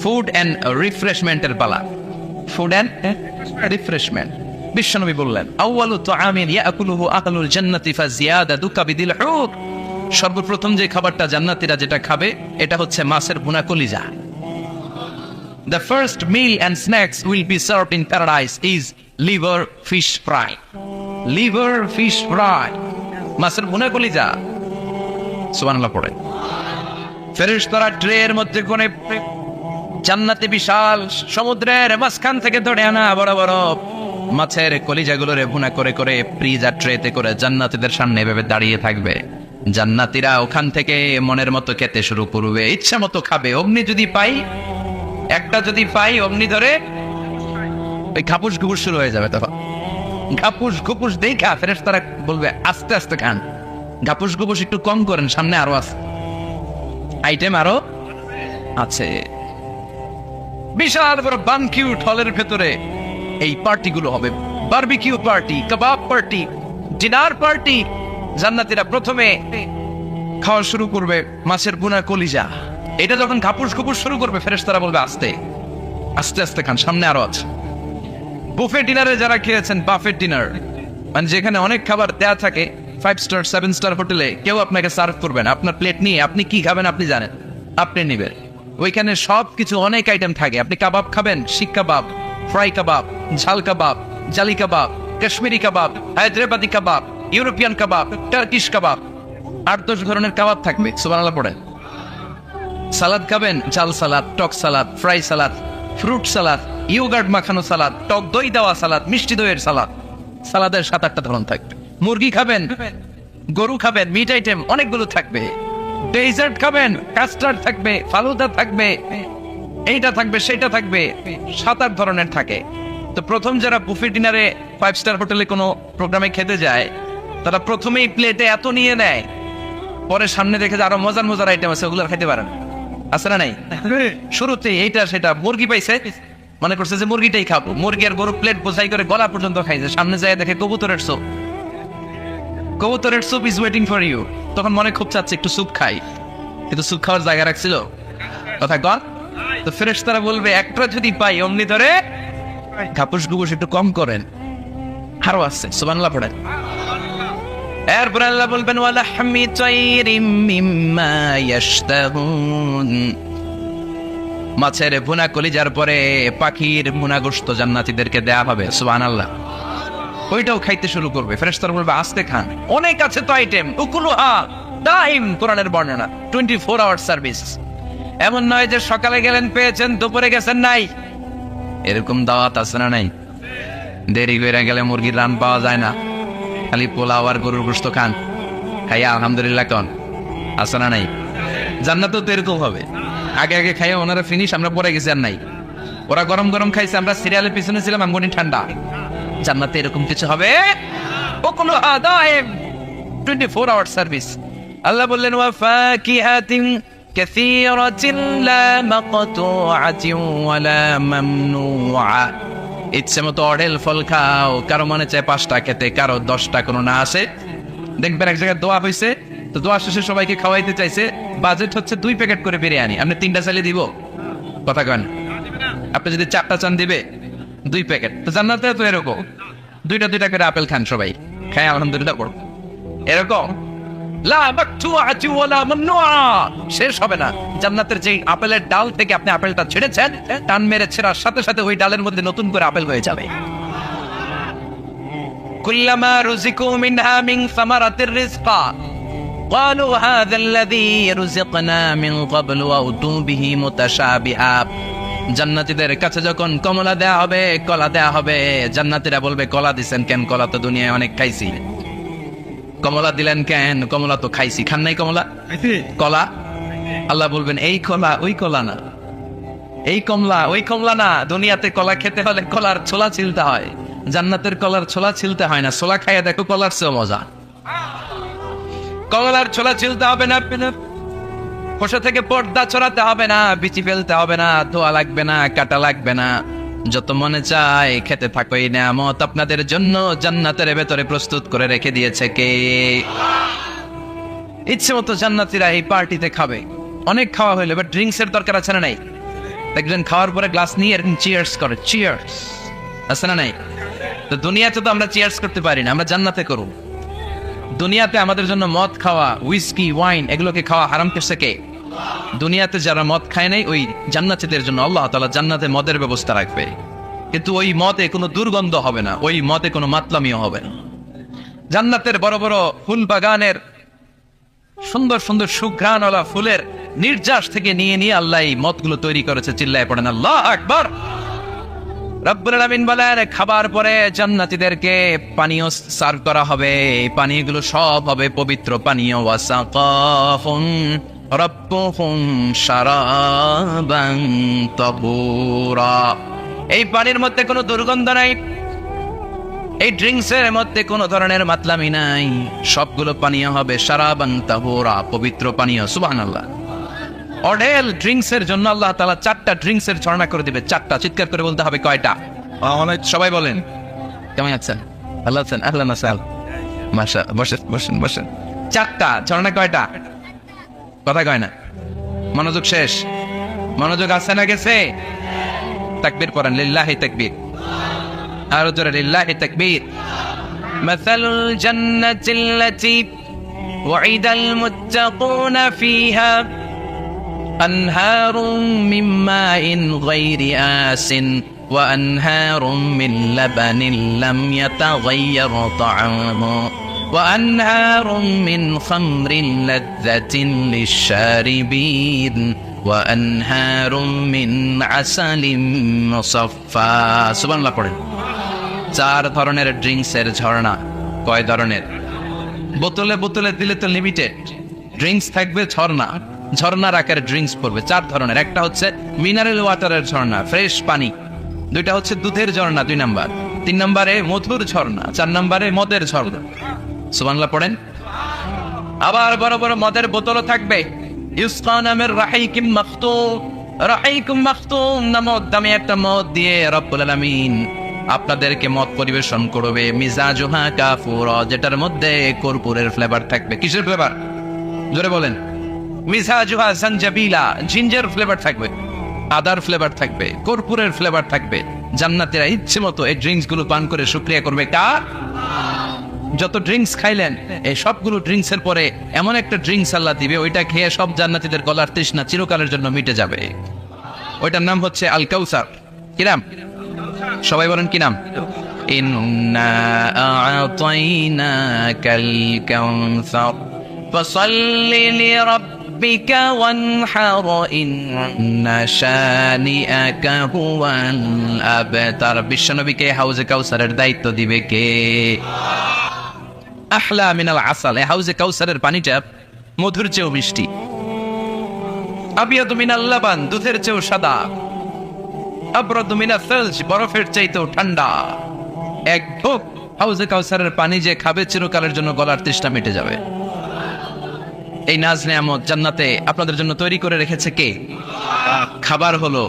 ফুড অ্যান্ড রিফ্রেশমেন্টের পালা। Food and refreshment. বিশ্বনবী বললেন, আউয়ালু তুআমিন ইয়াকুলুহু আহলুল জান্নাতি ফাজিয়াদাতু কাবিদিল হুত। সর্বপ্রথম যে খাবারটা জান্নাতীরা যেটা খাবে এটা হচ্ছে মাছের ভুনা কলিজা। The first meal and snacks will be served in paradise is liver fish fry. Liver fish fry. মাছের ভুনা কলিজা। সুবহানাল্লাহ পড়ে। ফেরেশতারা ট্রের মধ্যে কোণে জান্নাতে বিশাল সমুদ্রের মাঝখান থেকে ধরে আনা বড় বড় মাছের কলিজাগুলোরে ভুনা করে করে ফ্রিজার ট্রেতে করে জান্নাতীদের সামনে এভাবে দাঁড়িয়ে থাকবে। জান্নাতীরা ওখান থেকে মনের মতো খেতে শুরু করবে, ইচ্ছা মতো খাবে। অমনি যদি পাই, একটা যদি পাই অমনি ধরে ওই ঘাপুস ঘুপুস শুরু হয়ে যাবে। তখন ঘাপুস ঘুপুস দেখা ফেরেশতারা বলবে আস্তে আস্তে খান, ঘাপুস ঘুপুস একটু কম করেন, সামনে আরো আছে, আইটেম আরো আছে। বিশাল বড় বানকিউট হলের ভেতরে এই পার্টিগুলো হবে। বারবিকিউ পার্টি, কাবাব পার্টি, ডিনার পার্টি। জান্নাতীরা প্রথমে খাওয়া শুরু করবে মাছের ভুনা কলিজা। এটা যখন ঘাপুস ঘুপুস শুরু করবে ফেরেশতারা বলবে আস্তে আস্তে আস্তে খান, সামনে আরো আছে। বুফে ডিনারে যারা খেয়েছেন, বাফেট ডিনার মানে যেখানে অনেক খাবার দেয়া থাকে, 5 স্টার 7 স্টার হোটেলে কেউ আপনাকে সার্ভ করবেন, আপনার প্লেট নিয়ে আপনি কি খাবেন আপনি জানেন, আপনি নিবেন। ওইখানে সব কিছু অনেক আইটেম থাকে। আপনি কাবাব খাবেন, শিক কাবাব, ফ্রাই কাবাব, ঝাল কাবাব, জালি কাবাব, কাশ্মীরি কাবাব, হায়দ্রাবাদি কাবাব, ইউরোপিয়ান কাবাব, টার্কিশ কাবাব, 8-10 ধরনের কাবাব থাকবে। সুবহানাল্লাহ পড়েন। সালাদ খাবেন, ঝাল সালাদ, টক salad, fry salad, fruit salad, yoghurt মাখানো সালাদ, টক দই দেওয়া সালাদ, মিষ্টি দইয়ের সালাদ। সালাদের 7-8টা ধরন থাকবে। মুরগি খাবেন, গরু খাবেন, মিট আইটেম অনেকগুলো থাকবে। ডেজার্ট খাবেন, কাস্টার্ড থাকবে, ফালুদা থাকবে, এইটা থাকবে সেটা থাকবে, 7-8 ধরনের থাকে। তো প্রথম যারা বুফে ডিনারে 5 স্টার হোটেলে কোনো প্রোগ্রামে খেতে যায়, তারা প্রথমেই প্লেটে এত নিয়ে নেয়, পরে সামনে দেখে যে আরো মজার মজার আইটেম আছে, ওগুলো খাইতে পারেন। আছে না নাই? শুরুতে এইটা সেটা মুরগি পাইছে, মনে করছে যে মুরগিটাই খাবো। মুরগি আর গরু প্লেট বোঝাই করে গলা পর্যন্ত খাইছে। সামনে যায় দেখে কবুতরের স্যুপ, কবুতরের soup is waiting for you. তখন মনে খুব চাচ্ছে একটু স্যুপ খাই, কিন্তু স্যুপ খাওয়ার জায়গা রাখছিল কথা কর। তো ফেরেশতারা বলবে একটা যদি পাই অমনি ধরে ঘাপুস ঘুপুস একটু কম করেন, আরো আছে। সুবহানাল্লাহ পড়েন। এরপর আল্লাহ বলবেন ওয়ালাহমি তাইরিম মিম্মা ইয়াশতাহুন। মাছের ভুনা কলিজার পরে পাখির ভুনা গোশত জান্নাতীদেরকে দেয়া হবে। সুবহানাল্লাহ। ওইটাও খাইতে শুরু করবে। ফেরেশতারা বলবে আস্তে খান, অনেক আছে তো আইটেম। উকুলুহা দাইম, কোরআনের বর্ণনা 24 আওয়ার সার্ভিস। এমন নয় যে সকালে গেলেন পেয়েছেন, দুপুরে গেছেন নাই। এরকম দাওয়াত আছে না নাই? দেরি হয়ে গেলে মুরগির রান পাওয়া যায় না, খালি পোলাও আর গরুর গোশত খান, খাইয়া আলহামদুলিল্লাহ কন। আছে না নাই? জান্নাতেও তো এরকম হবে। আগে আগে খাইয়া ওনারা ফিনিশ, আমরা পরে গেছি আর নাই। ওরা গরম গরম খাইছে, আমরা সিরিয়ালের পিছনে ছিলাম, আমগনি ঠান্ডা। জান্নাতে এরকম কিছু হবে। উকুলুহা দাইম, 24 আওয়ার সার্ভিস। আল্লাহ বললেন ওয়া ফাকিহাতিন কাসীরাতিন লা মাকতুআতিন ওয়া লা মামনুআ। ইচ্ছে মতো অঢেল ফল খাও, কারো মনে চায় 5টা খেতে, কারো 10টা, কোনো না আসে। দেখবেন এক জায়গায় দোয়া হয়েছে, তো দোয়া শেষে সবাইকে খাওয়াইতে চাইছে, বাজেট হচ্ছে 2 প্যাকেট করে বিরিয়ানি। আপনি 3টা চাইলে দিব? কথা কন। আপনি যদি 4টা চান দিবে 2 প্যাকেট। তো জান্নাতে তো এরকম 2টা করে আপেল খান সবাই, খাই আলহামদুলিল্লাহ পড়ো। এরকম লা মাকতুআতি ওয়া লা মামনুআ, শেষ হবে না। জান্নাতের যে আপেলের ডাল থেকে আপনি আপেলটা ছেড়েছেন, টান মেরে ছেড়ার সাথে সাথে ওই ডালের মধ্যে নতুন করে আপেল হয়ে যাবে। কুল্লামা রুজিকু মিনহা মিন সামারাতির রিজকা ক্বালু হাযা আল্লাযী রুজিকনা মিন ক্বাবলু ওয়া উতু বিহি মুতাশাবিহা। জান্নাতীদের কাছে যখন কমলা দেয়া হবে, কলা দেয়া হবে, জান্নাতীরা বলবে কলা দিছেন কেন? কলা তো দুনিয়ায় অনেক খাইছি। কমলা দিলেন কেন? কমলা তো খাইছি। খান নাই কমলা? কলা? আল্লাহ বলবেন এই কলা ওই কলা না, এই কমলা ওই কমলা না, দুনিয়াতে কলা খেতে হলে কলার ছোলা ছিলতে হয়, জান্নাতের কলার ছোলা ছিলতে হয় না। ছোলা খাইয়া দেখো, কলার চেয়েও মজা। কলার ছোলা ছিলতে হবে না, খোসা থেকে পর্দা ছড়াতে হবে না, বিচি ফেলতে হবে না, ধোয়া লাগবে না, কাটা লাগবে না। যত মনে চায় খেতে থাকো, এই নিয়ামত আপনাদের জন্য জান্নাতের ভেতরে প্রস্তুত করে রেখে দিয়েছে কে? ইচ্ছে মতো জান্নাতীরা এই পার্টিতে খাবে। অনেক খাওয়া হইলো, বাট ড্রিঙ্কস এর দরকার আছে না নাই? দেখবেন খাওয়ার পরে গ্লাস নিয়ে এরকম চিয়ার্স করে, চিয়ার্স আছে না নাই? তো দুনিয়াতে তো আমরা চিয়ার্স করতে পারি না, আমরা জান্নাতে করব। দুনিয়াতে আমাদের জন্য মদ খাওয়া, উইস্কি, ওয়াইন এগুলোকে খাওয়া হারাম করছে কে? দুনিয়াতে যারা মদ খায় নাই, ওই জান্নাতীদের জন্য আল্লাহ তাআলা জান্নাতে মদের ব্যবস্থা রাখবে। কিন্তু ওই মদে কোনো দুর্গন্ধ হবে না, ওই মদে কোনো মাতলামিও হবে না। জান্নাতের বড় বড় ফুল বাগানের সুন্দর সুন্দর সুঘ্রাণওয়ালা ফুলের নির্যাস থেকে নিয়ে নিয়ে আল্লাহ এই মদগুলো তৈরি করেছে। চিল্লায় পড়েন আল্লাহু আকবার। রব্বুল আলামিন বলেন, খাবার পরে জান্নাতীদেরকে পানীয় সার্ভ করা হবে। এই পানীয়গুলো সব হবে পবিত্র পানীয়। ওয়াসাকাহুম রাব্বুহুম শারাবান তাহুরা। এই পানির মধ্যে কোনো দুর্গন্ধ নাই, এই ড্রিঙ্কসের মধ্যে কোনো ধরনের মাতলামি নাই। সবগুলো পানীয় হবে শারাবান তাহুরা, পবিত্র পানীয়। সুবহানাল্লাহ। অডেল ড্রিঙ্কসের জন্য আল্লাহ তাআলা 4টা ড্রিঙ্কসের ঝর্ণা করে দিবে। 4টা, চিৎকার করে বলতে হবে কয়টা? অনেক। সবাই বলেন, কেমন আছেন? ভালো আছেন? আহলান ওয়া মাশা, বসেন বসেন বসেন। 4টা ঝর্ণা। কয়টা? কথা কয় না, মনোযোগ শেষ। মনোযোগ আছে না গেছে? তাকবীর পড়েন, লিল্লাহি তাকবীর। আর জোরে লিল্লাহি তাকবীর। মাসালুল জান্নাতিল্লাতী ওয়াইদাল মুত্তাকুনা ফিহা أنهار من ماء غير آس وأنهار من لبن لم يتغير طعمه وأنهار من خمر لذة للشاربين وأنهار من عسل مصفى سبحان الله পড়েন। 4 ধরনের ড্রিঙ্কসের ঝর্ণা। কয় ধরনের? বোতলে বোতলে দিলে তো লিমিটেড। ড্রিঙ্কস থাকবে, ঝর্ণা ঝর্ণার আকারে ড্রিঙ্কস পড়বে। 4 ধরনের। একটা হচ্ছে মিনারেল ওয়াটারের ঝর্ণা, ফ্রেশ পানি। 2টা হচ্ছে দুধের ঝর্ণা, 2 নাম্বার। 3 নম্বরে মধুর ঝর্ণা, 4 নম্বরে মদের ঝর্ণা। সুবহানাল্লাহ পড়েন। আবার বড় বড় মদের বোতলও থাকবে। ইউসকা নামের রাহিকুম মাখতুম। রাহিকুম মাখতুম নামক দামি একটা মদ দিয়ে রব্বুল আলামিন আপনাদেরকে মদ পরিবেশন করবে। মিজাজুহা কাফুরা, যেটার মধ্যে কর্পূরের ফ্লেভার থাকবে। কিসের ফ্লেভার? জোরে বলেন। মিজাজুহা জানজাবিলা, জিঞ্জার ফ্লেভার থাকবে, আদার ফ্লেভার থাকবে, কর্পূরের ফ্লেভার থাকবে। জান্নাতীরা ইচ্ছে মতো এই ড্রিঙ্কস গুলো পান করে শুকরিয়া করবে কার? যত ড্রিঙ্কস খাইলেন, এই সবগুলো ড্রিঙ্কস এর পরে এমন একটা ড্রিঙ্কস আল্লাহ দিবে, ওইটা খেয়ে সব জান্নাতীদের গলার তৃষ্ণা চিরকালের জন্য মিটে যাবে। ওইটার নাম হচ্ছে আল কাউসার। কি নাম? সবাই বলেন কি নাম? ইন্না আ'তাইনাকাল কাউসার ফাসাল্লি লিরাব্বিকা ওয়ানহার ইন্না শানিআকা হুয়াল আবতার। বিশ্বনবীকে হাউজে কাউসারের দায়িত্ব দিবে কে? আহলা মিনাল আসাল। এই হাউজে কাউসারের পানিটা মধুর চেয়েও মিষ্টি। আবিয়াদু মিনাল লাবান, দুধের চেয়েও সাদা। আবরাদু মিনাস সালজ, বরফের চাইতেও ঠান্ডা। এক ঢোক হাউজে কাউসারের পানি যে খাবে, চিরকালের জন্য গলার তৃষ্ণা মিটে যাবে। এই নাজ নেয়ামত জান্নাতে আপনাদের জন্য তৈরি করে রেখেছে কে? খাবার হলো,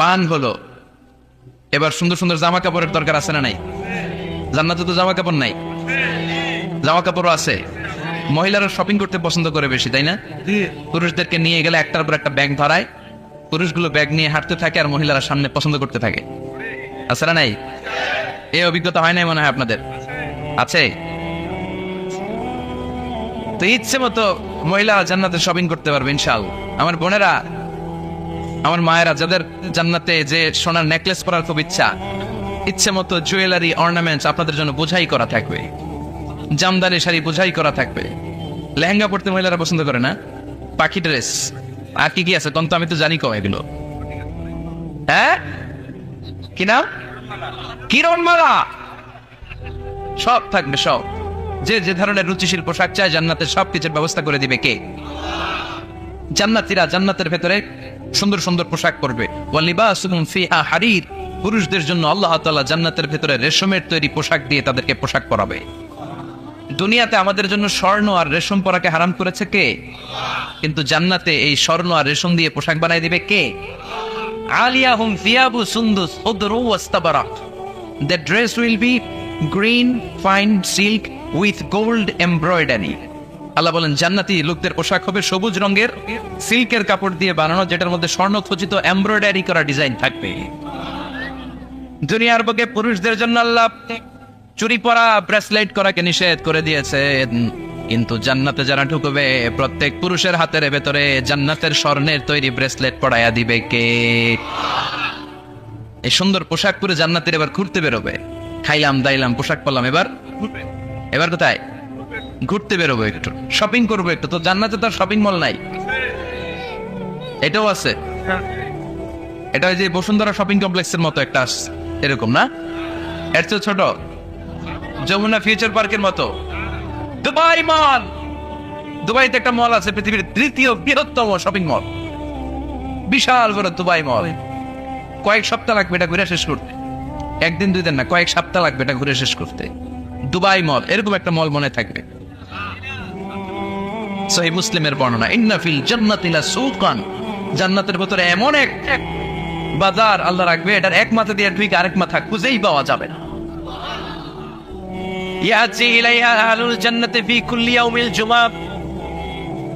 পান হলো। এবার সুন্দর সুন্দর জামা কাপড়ের দরকার আছে না নাই? জান্নাতে তো জামা কাপড় নাই, জামা কাপড়ও আছে। মহিলারা শপিং করতে পছন্দ করে বেশি, তাই না? পুরুষদেরকে নিয়ে গেলে একটার পর একটা ব্যাগ ধরায়, পুরুষগুলো ব্যাগ নিয়ে হাঁটতে থাকে আর মহিলারা সামনে পছন্দ করতে থাকে। আছে না নাই? এই অভিজ্ঞতা হয় নাই মনে হয় আপনাদের? আছে? তো ইচ্ছে মতো মহিলা জান্নাতে শপিং করতে পারবে ইনশাআল্লাহ। আমার বোনেরা, আমার মায়েরা, যাদের জান্নাতে যে সোনার নেকলেস পরার খুব ইচ্ছা, ইচ্ছে মতো জুয়েলারি অর্নামেন্টস আপনাদের জন্য বোঝাই করা থাকবে। জামদানি শাড়ি বোঝাই করা থাকবে। লেহেঙ্গা পড়তে মহিলারা পছন্দ করে না? পাখি ড্রেস, আর কি কি আছে কোন? তো আমি তো জানি কম এগুলো। হ্যাঁ, কি নাম? কিরণমালা। সব থাকবে, সব। যে যে ধরনের রুচিশীল পোশাক চায় জান্নাতে সব কিছুর ব্যবস্থা করে দিবে কে? জান্নাতীরা জান্নাতের ভেতরে সুন্দর সুন্দর পোশাক পরবে, ওয়ালিবাসুহুম ফিহা হারির, পুরুষদের জন্য আল্লাহ তাআলা জান্নাতের ভেতরে রেশমের তৈরি পোশাক দিয়ে তাদেরকে পোশাক পরাবে। দুনিয়াতে আমাদের জন্য স্বর্ণ আর রেশম পরাকে হারাম করেছে কে? কিন্তু জান্নাতে এই স্বর্ণ আর রেশম দিয়ে পোশাক বানাই দিবে কে? আলিয়াহুম থিয়াবু সুন্দুস খুদরু ওয়াস্তাবারাক, the dress will be green fine silk with gold embroidery। আল্লাহ বলেন জান্নাতি লোকদের পোশাক হবে সবুজ রঙের সিল্কের কাপড় দিয়ে বানানো, যেটার মধ্যে স্বর্ণ খচিত এমব্রয়ডারি করা ডিজাইন থাকবে। দুনিয়ার বুকে পুরুষদের জন্য আল্লাহ চুরি পরা ব্রেসলেট করাকে নিষেধ করে দিয়েছে, কিন্তু জান্নাতে যারা ঢুকবে প্রত্যেক পুরুষের হাতের ভেতরে জান্নাতের স্বর্ণের তৈরি ব্রেসলেট পরাইয়া দিবে কে? এই সুন্দর পোশাক পরে জান্নাতের এবার ঘুরতে বেরোবে। খাইলাম দাইলাম পোশাক পরলাম, এবার কোথায়? ঘুরতে বেরোবো, একটু শপিং করবো একটু। তো জান্নাতে তো শপিং মল নাই, এটাও আছে। এটা ওই যে বসুন্ধরা শপিং কমপ্লেক্সের মতো একটা আসছে, এরকম না, এর চেয়ে ছোট, যমুনা ফিউচার পার্কের মতো। দুবাই মল, দুবাইতে একটা মল আছে, পৃথিবীর তৃতীয় বৃহত্তম শপিং মল, বিশাল বড় দুবাই মল। কয়েক সপ্তাহ লাগবে এটা ঘুরে শেষ করতে, একদিন দুই দিন না, কয়েক সপ্তাহ লাগবে এটা ঘুরে শেষ করতে। দুবাই মল, এরকম একটা মল মনে থাকবে। সহিহ মুসলিমের বর্ণনা, ইন্না ফিল জান্নাতি লাসুকান, জান্নাতের ভিতরে এমন এক বাজার আল্লাহ রাখবে, এটার এক মাথা দিয়ে ঢুকে আরেক মাথা খুঁজেই পাওয়া যাবে না। ইয়াতি ইলাইহা আহলুল জান্নাতি ফি কুল্লি ইয়াউমিল জুমআ,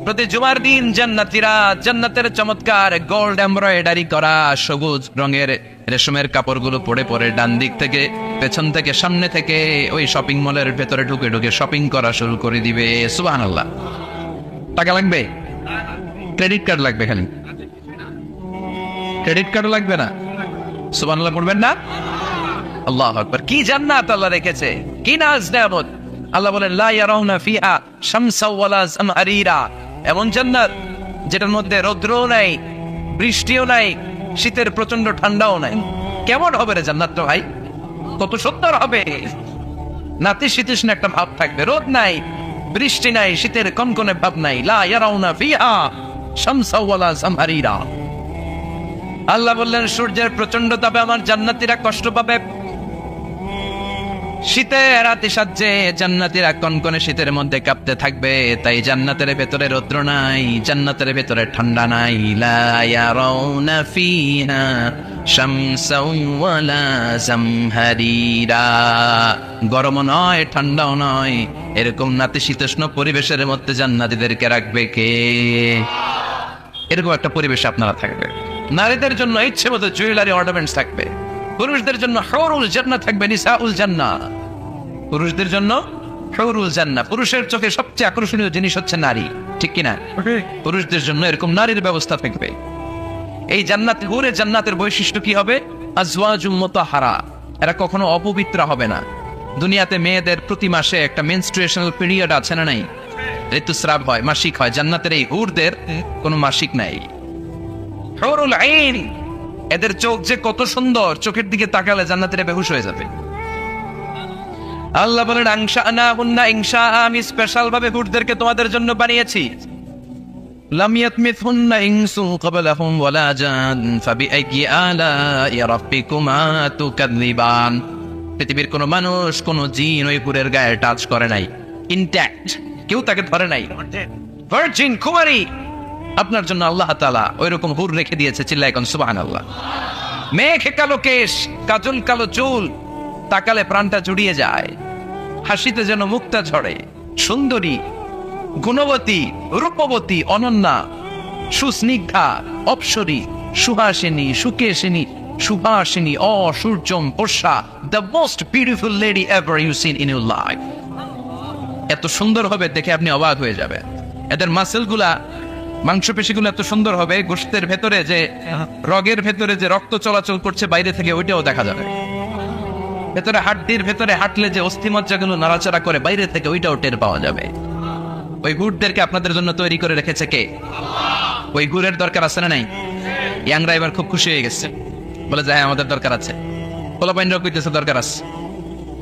প্রতি জুমার দিন জান্নাতীরা জান্নাতের চমৎকার গোল্ড এমব্রয়ডারি করা সবুজ রঙের রেশমের কাপড়গুলো পরে পরে ডান দিক থেকে পেছন থেকে সামনে থেকে ওই শপিং মলের ভেতরে ঢুকে ঢুকে শপিং করা শুরু করে দিবে। সুবহানাল্লাহ। টাকা লাগবে? ক্রেডিট কার্ড লাগবে, খালি ক্রেডিট কার্ড লাগবে না? সুবহানাল্লাহ পড়বেন না? আল্লাহু আকবার। কি জান্নাত আল্লাহ রেখেছে, কি নাজ নেয়ামত। আল্লাহ বলেন লা ইয়ারাউনা ফিহা শামসা ওয়ালা জামহারিরা, এমন জান্নাত যেটার মধ্যে রৌদ্রও নাই, বৃষ্টিও নাই, শীতের প্রচন্ড ঠান্ডাও নাই। কেমন হবে রে জান্নাতটা ভাই, কত সুন্দর হবে। নাতিশীতোষ্ণ একটা ভাব থাকবে, রোদ নাই, বৃষ্টি নাই, শীতের কনকনে ভাব নাই। লা ইয়ারাউনা ফিহা শামসা ওয়ালা জামহারিরা। আল্লাহ বললেন সূর্যের প্রচন্ড তাপে আমার জান্নাতীরা কষ্ট পাবে, শীতে রাতে সাজে জান্নাতীরা কনকনে শীতের মধ্যে কাঁপতে থাকবে। তাই জান্নাতের ভেতরে রৌদ্র নাই, জান্নাতের ভেতরে ঠান্ডা নাই। লা ইয়ারাউনা ফিহা শামসা ওয়ালা জামহারিরা, গরম নয় ঠান্ডাও নয়, এরকম নাতিশীতোষ্ণ পরিবেশের মধ্যে জান্নাতীদেরকে রাখবে কে? এরকম একটা পরিবেশে আপনারা থাকবে। নারীদের জন্য ইচ্ছে মতো জুয়েলারি অর্নামেন্টস থাকবে, পুরুষদের জন্য হুরুল জান্নাহ থাকবে, নিসাউল জান্নাহ। পুরুষদের জন্য হুরুল জান্নাহ, পুরুষের চোখে সবচেয়ে আকর্ষণীয় জিনিস হচ্ছে নারী, ঠিক কি না? পুরুষদের জন্য এরকম নারীর ব্যবস্থা থাকবে। এই জান্নাত হুরে জান্নাতের বৈশিষ্ট্য কি হবে? আজওয়াজুম মুতাহহারা, এরা কখনো অপবিত্র হবে না। দুনিয়াতে মেয়েদের প্রতি মাসে একটা মেনস্ট্রুয়েশনাল পিরিয়ড আছে না নাই? ঋতুস্রাব হয়, মাসিক হয়। জান্নাতের এই হুরদের কোনো মাসিক নাই। হুরুল আইন, এদের চোখ যে কত সুন্দর, চোখের দিকে তাকালে জান্নাতীরা বেহুশ হয়ে যাবে। আল্লাহ বলেন আনশানাহুন্না ইনশা, আমি স্পেশাল ভাবে হুরদেরকে তোমাদের জন্য বানিয়েছি। লাম ইয়াতমিথহুন্না ইনসুন ক্বাবলাহুম ওয়ালা জান ফাবিআইয়ি আলাই রাব্বিকুমা তুকাযযিবান। পৃথিবীর কোনো মানুষ, কোনো জিন ওই হুরের গায়ে টাচ করে নাই, ইনট্যাক্ট, কেউ তাকে ধরে নাই। ভার্জিন কুমারী, আপনার জন্য আল্লাহ তাআলা ওইরকম হুর রেখে দিয়েছে। চিল্লায় কোন সুবহানাল্লাহ। মেঘে কালো কেশ, কাজল কালো চুল, তাকালে প্রাণটা জুড়িয়ে যায়, হাসিতে যেন মুক্তা ঝরে। সুন্দরী, গুণবতী, রূপবতী, অনন্যা, সুস্নিগ্ধা, অপ্সরী, সুহাসিনী, সুকেশিনী, সুভাষিনী, অসূর্যম পোষা, the most beautiful lady ever you seen in your life. এত সুন্দর হবে দেখে আপনি অবাক হয়ে যাবেন। এদের মাসেলগুলা, মাংসপেশিগুলো এত সুন্দর হবে, গোশতের ভেতরে যে রগের ভেতরে যে রক্ত চলাচল করছে বাইরে থেকে ওইটাও দেখা যাবে। ভেতরে হাড্ডির ভেতরে হাঁটলে যে অস্থিমজ্জাগুলো নাড়াচাড়া করে বাইরে থেকে ওইটাও টের পাওয়া যাবে। ওই হুরদেরকে আপনাদের জন্য তৈরি করে রেখেছে কে? ওই হুরের দরকার আছে না নাই? ইয়াংরা এবার খুব খুশি হয়ে গেছে, বলে যে হ্যাঁ আমাদের দরকার আছে। পোলাপাইনরাও কইতেছে দরকার আছে।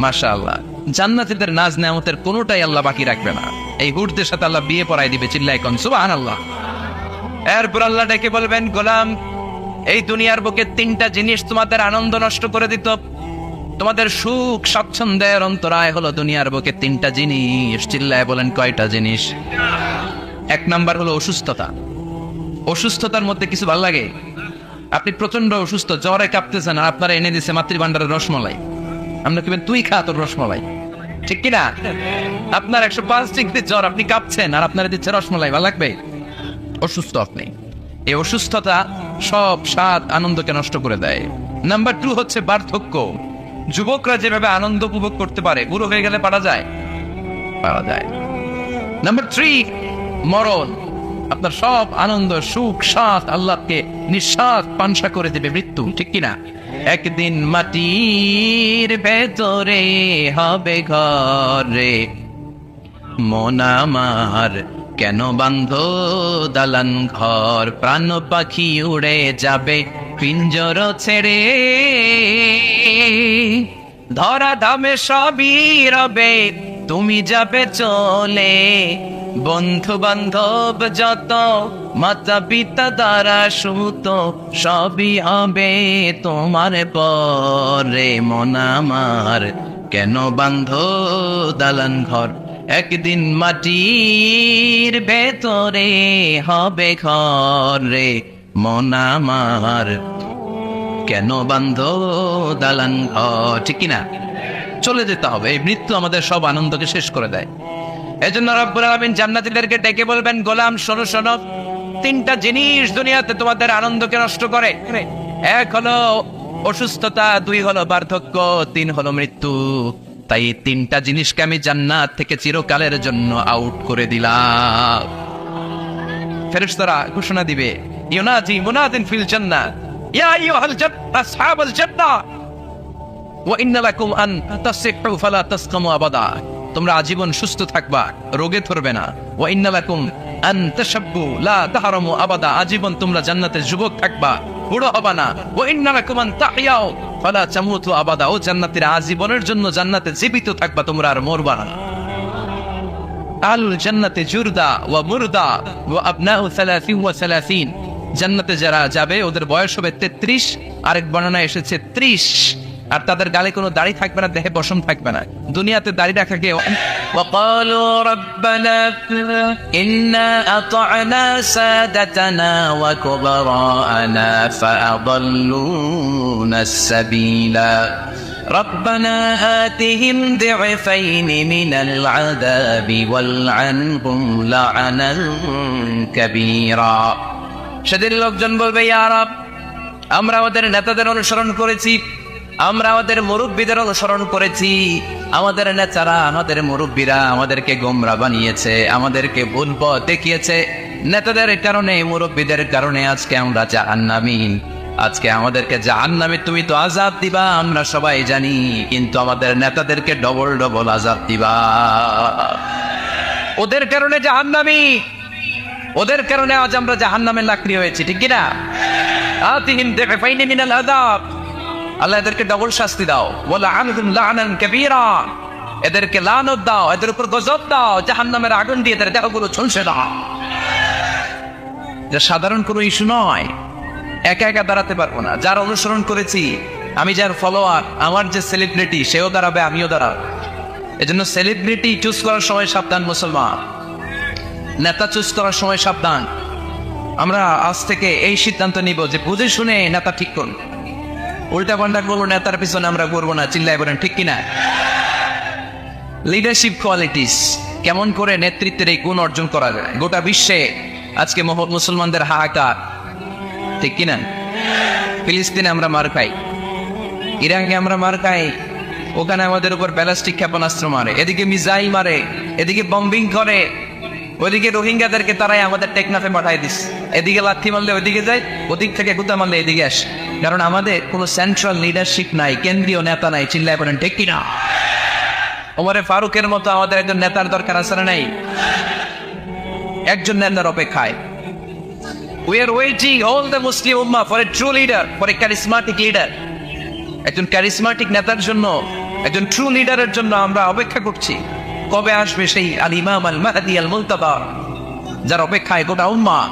মাশাআল্লাহ। জান্নাতীদের নাজ নেয়ামতের কোনোটাই আল্লাহ বাকি রাখবে না। এই হুরদের সাথে আল্লাহ বিয়ে পড়াই দিবে। চিল্লায় কোন সুবহানাল্লাহ। এরপর আল্লাহ ডেকে বলবেন, গোলাম, এই দুনিয়ার বুকে তিনটা জিনিস তোমাদের আনন্দ নষ্ট করে দিত, তোমাদের সুখ স্বাচ্ছন্দ্যের অন্তরায় হলো দুনিয়ার বুকে তিনটা জিনিস। চিল্লায় বলেন, কয়টা জিনিস? এক নাম্বার হলো অসুস্থতা। অসুস্থতার মধ্যে কিছু ভালো লাগে? আপনি প্রচন্ড অসুস্থ, জ্বরে কাঁপতেছেন, আর আপনারা এনে দিচ্ছে মাতৃভান্ডারের রসমলাই, আমরা কিবেন তুই খা তোর রসমলাই, ঠিক কিনা? আপনার 105 ডিগ্রি জ্বর, আপনি কাঁপছেন, আর আপনারা দিচ্ছে রসমলাই, ভালো লাগবে? অসুস্থ আপনি। এই অসুস্থতা সব স্বাদ আনন্দকে নষ্ট করে দেয়। নাম্বার 2 হচ্ছে বার্ধক্য। যুবকরা যেভাবে আনন্দ উপভোগ করতে পারে, বুড়ো হয়ে গেলে পারা যায়? পারা যায়। নাম্বার 3 মরণ। আপনার সব আনন্দ সুখ স্বাদ আল্লাহকে নিঃশ্বাস পানসা করে দেবে মৃত্যু, ঠিক কিনা? একদিন মাটির ভেতরে হবে ঘরে, মন আমার কেন বান্ধ দালান ঘর, প্রাণ পাখি উড়ে যাবে পিঞ্জর ছেড়ে, ধরা ধামে সবই রবে তুমি যাবে চলে, বন্ধু বান্ধব যত মাতা পিতা দ্বারা সুত সবই হবে তোমার পরে, মন আমার কেন বান্ধ দালান ঘর, একদিন মাটির ভেতরে হবে ঘরে, মন আমার কেন বান্ধ দালান ঘর, ঠিক কিনা? চলে যেতে হবে। এই মৃত্যু আমাদের সব আনন্দকে শেষ করে দেয়। এজন্য রব্বুল আলামিন জান্নাতীদেরকে ডেকে বলবেন, গোলাম শোনো শোনো, তিনটা জিনিস দুনিয়াতে তোমাদের আনন্দকে নষ্ট করে। এক হলো অসুস্থতা, 2 হলো বার্ধক্য, 3 হলো মৃত্যু। তাই এই তিনটা জিনিসকে আমি জান্নাত থেকে চিরকালের জন্য আউট করে দিলাম। ফেরেশতারা ঘোষণা দিবে, ইউনাদি মুনাদিন ফিল জান্নাহ, ইয়া আইয়ুহাল জান্নাহ আসহাবাল জান্নাহ ওয়া ইন্না লাকুম আন তাসিহু ফালা তাসকামু আবাদা। তোমরা আজীবন সুস্থ থাকবা, রোগে ধরবে না। ওয়া ইন্না লাকুম আন তাশাব্বু লা তাহরামু আবাদা। আজীবন তোমরা জান্নাতে যুবক থাকবা, বুড়ো হবা না। ওয়া ইন্না লাকুম আন তাহইয়াউ ফালা তামুতু আবাদা। ও জান্নাতীরা, আজীবনের জন্য জান্নাতে জীবিত থাকবা, তোমরা আর মরবা না। আলুল জান্নাতে জুরদা ওয়া মুরদা ওয়া আবনাউ 30 ওয়া 30। জান্নাতে যারা যাবে ওদের বয়স হবে 33, আরেক বর্ণনায় এসেছে 30, আর তাদের গালে কোনো দাড়ি থাকবে না, দেহে পশম থাকবে না। দুনিয়াতে দাড়ি রাখাকে وقالوا ربنا إنا أطعنا سادتنا وكبراءنا فأضلونا السبيل ربنا آتهم ضعفين من العذاب والعنهم لعنا كبيرا। সেদিন লোকজন বলবে, ইয়া রব, আমরা আমাদের নেতাদের অনুসরণ করেছি, আমরা আমাদের মুরব্বীদের অনুসরণ করেছি, আমাদের নেতারা আমাদের মুরব্বীরা আমাদেরকে গোমরা বানিয়েছে, আমাদেরকে ভুল পথ দেখিয়েছে। নেতাদের কারণে মুরব্বীদের কারণে আজকে আমরা জাহান্নামী। আজকে আমাদেরকে জাহান্নামে তুমি তো আযাব দিবা, আমরা সবাই জানি, কিন্তু আমাদের নেতাদেরকে ডবল ডবল আযাব দিবা। ওদের কারণে জাহান্নামী, ওদের কারণে আজ আমরা জাহান্নামের লাকড়ি হয়েছি, ঠিক কিনা? আতিহিম দিফাইনি মিনাল আযাব। আল্লাহ এদেরকে ডবল শাস্তি দাও। ওয়ালা আনহুম লা'নান কাবীরা। এদেরকে লানত দাও, এদের উপর গজব দাও, জাহান্নামের আগুন দিয়ে এদের দেহগুলো ঝলসে দাও। এটা সাধারণ কোনো ইস্যু নয়, একা একা দাঁড়াতে পারবো না। যার অনুসরণ করেছি, আমি যার ফলোয়ার, আমার যে সেলিব্রিটি, সেও দাঁড়াবে, আমিও দাঁড়াবো। এজন্য সেলিব্রিটি চুজ করার সময় সাবধান মুসলমান, নেতা চুজ করার সময় সাবধান। আমরা আজ থেকে এই সিদ্ধান্ত নিব যে বুঝে শুনে নেতা ঠিক করুন, উল্টা পাল্টা করবো নেতার পিছনে আমরা করবো না। চিল্লায় বলেন ঠিক কিনা? লিডারশিপ কোয়ালিটিস, কেমন করে নেতৃত্বের এই গুণ অর্জন করা যায়। গোটা বিশ্বে আজকে মুসলমানদের হাহাকার, ঠিক কিনা? ফিলিস্তিনে আমরা মার খাই, ইরাকে আমরা মার খাই, ওখানে আমাদের উপর ব্যালিস্টিক ক্ষেপণাস্ত্র মারে, এদিকে মিসাইল মারে, এদিকে বম্বিং করে, ওইদিকে রোহিঙ্গাদেরকে তারাই আমাদের টেকনাফে পাঠাই দিস। এদিকে লাথি মারলে ওইদিকে যায়, ওদিক থেকে গুতা মারলে এদিকে আসে। কারণ আমাদের কোনো সেন্ট্রাল লিডারশিপ নাই, কেন্দ্রীয় নেতা নাই। চিল্লায় বলেন ঠিক কিনা? ওমরে ফারুকের মতো আমাদের একজন নেতার দরকার আছে না নাই? একজন নেতার অপেক্ষায়। We are waiting all the Muslim Ummah for a true leader, for a charismatic leader. একজন ক্যারিসমাটিক নেতার জন্য, একজন ট্রু লিডারের জন্য আমরা অপেক্ষা করছি। কবে আসবে সেই আল ইমাম আল মাহদি আল মুনতাযর, যার অপেক্ষায় গোটা উম্মাহ।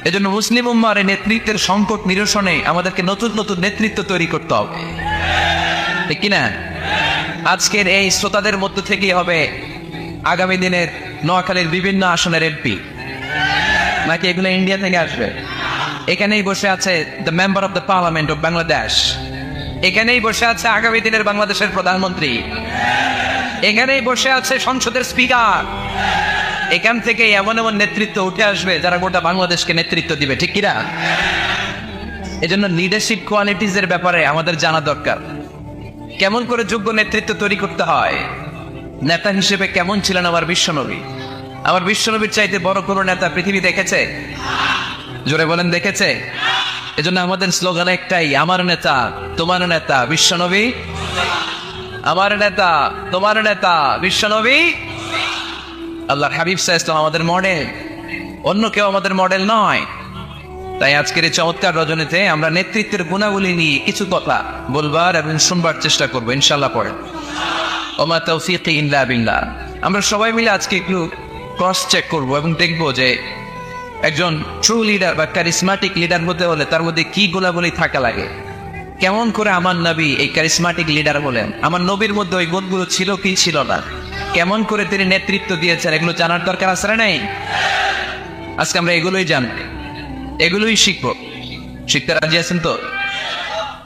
এজন্য মুসলিম উম্মার এই নেতৃত্বের সংকট নিরসনে আমাদেরকে নতুন নতুন নেতৃত্ব তৈরি করতে হবে, ঠিক কিনা? আজকের এই শ্রোতাদের মধ্য থেকেই হবে আগামী দিনের নোয়াখালীর বিভিন্ন আসনের এমপি, নাকি এগুলো ইন্ডিয়া থেকে আসবে? এখানেই বসে আছে the member of the parliament of Bangladesh, এখানেই বসে আছে আগামী দিনের বাংলাদেশের প্রধানমন্ত্রী, এখানেই বসে আছে সংসদের স্পিকার। এখান থেকে এমন এমন নেতৃত্ব উঠে আসবে যারা গোটা বাংলাদেশকে নেতৃত্ব দিবে, ঠিক কিনা? এজন্য লিডারশিপ কোয়ালিটিজ এর ব্যাপারে আমাদের জানা দরকার। কেমন করে যোগ্য নেতৃত্ব তৈরি করতে হয়, নেতা হিসেবে কেমন ছিলেন আমার বিশ্বনবী? আমার বিশ্বনবীর চাইতে বড় কোনো নেতা পৃথিবী দেখেছে? জোরে বলেন, দেখেছে? এজন্য আমাদের স্লোগান একটাই, আমার নেতা তোমার নেতা বিশ্বনবী, আমার নেতা তোমার নেতা বিশ্বনবী। আল্লাহর হাবিব সাল্লাল্লাহু আলাইহি ওয়াসাল্লাম আমাদের মডেল, অন্য কেউ আমাদের মডেল নয়। তাই আজকের এই চমৎকার রজনীতে আমরা নেতৃত্বের গুণাবলী নিয়ে কিছু কথা বলবার এবং শুনবার চেষ্টা করবো ইনশাআল্লাহ। পড়ে ওমা তাওফীকি ইল্লা বিল্লাহ। আমরা সবাই মিলে আজকে একটু ক্রস চেক করবো এবং দেখবো যে একজন ট্রু লিডার বা ক্যারিসমাটিক লিডার হতে হলে তার মধ্যে কি গুণাবলী থাকা লাগে। কেমন করে আমার নবী এই ক্যারিসমাটিক লিডার হলেন, আমার নবীর মধ্যে ওই গুণগুলো ছিল কি ছিল না, কেমন করে তিনি নেতৃত্ব দিয়েছেন, এগুলো জানার দরকার আছে না নাই? আজকে আমরা এগুলোই জানব, এগুলোই শিখবো। শিখতে রাজি আছেন তো?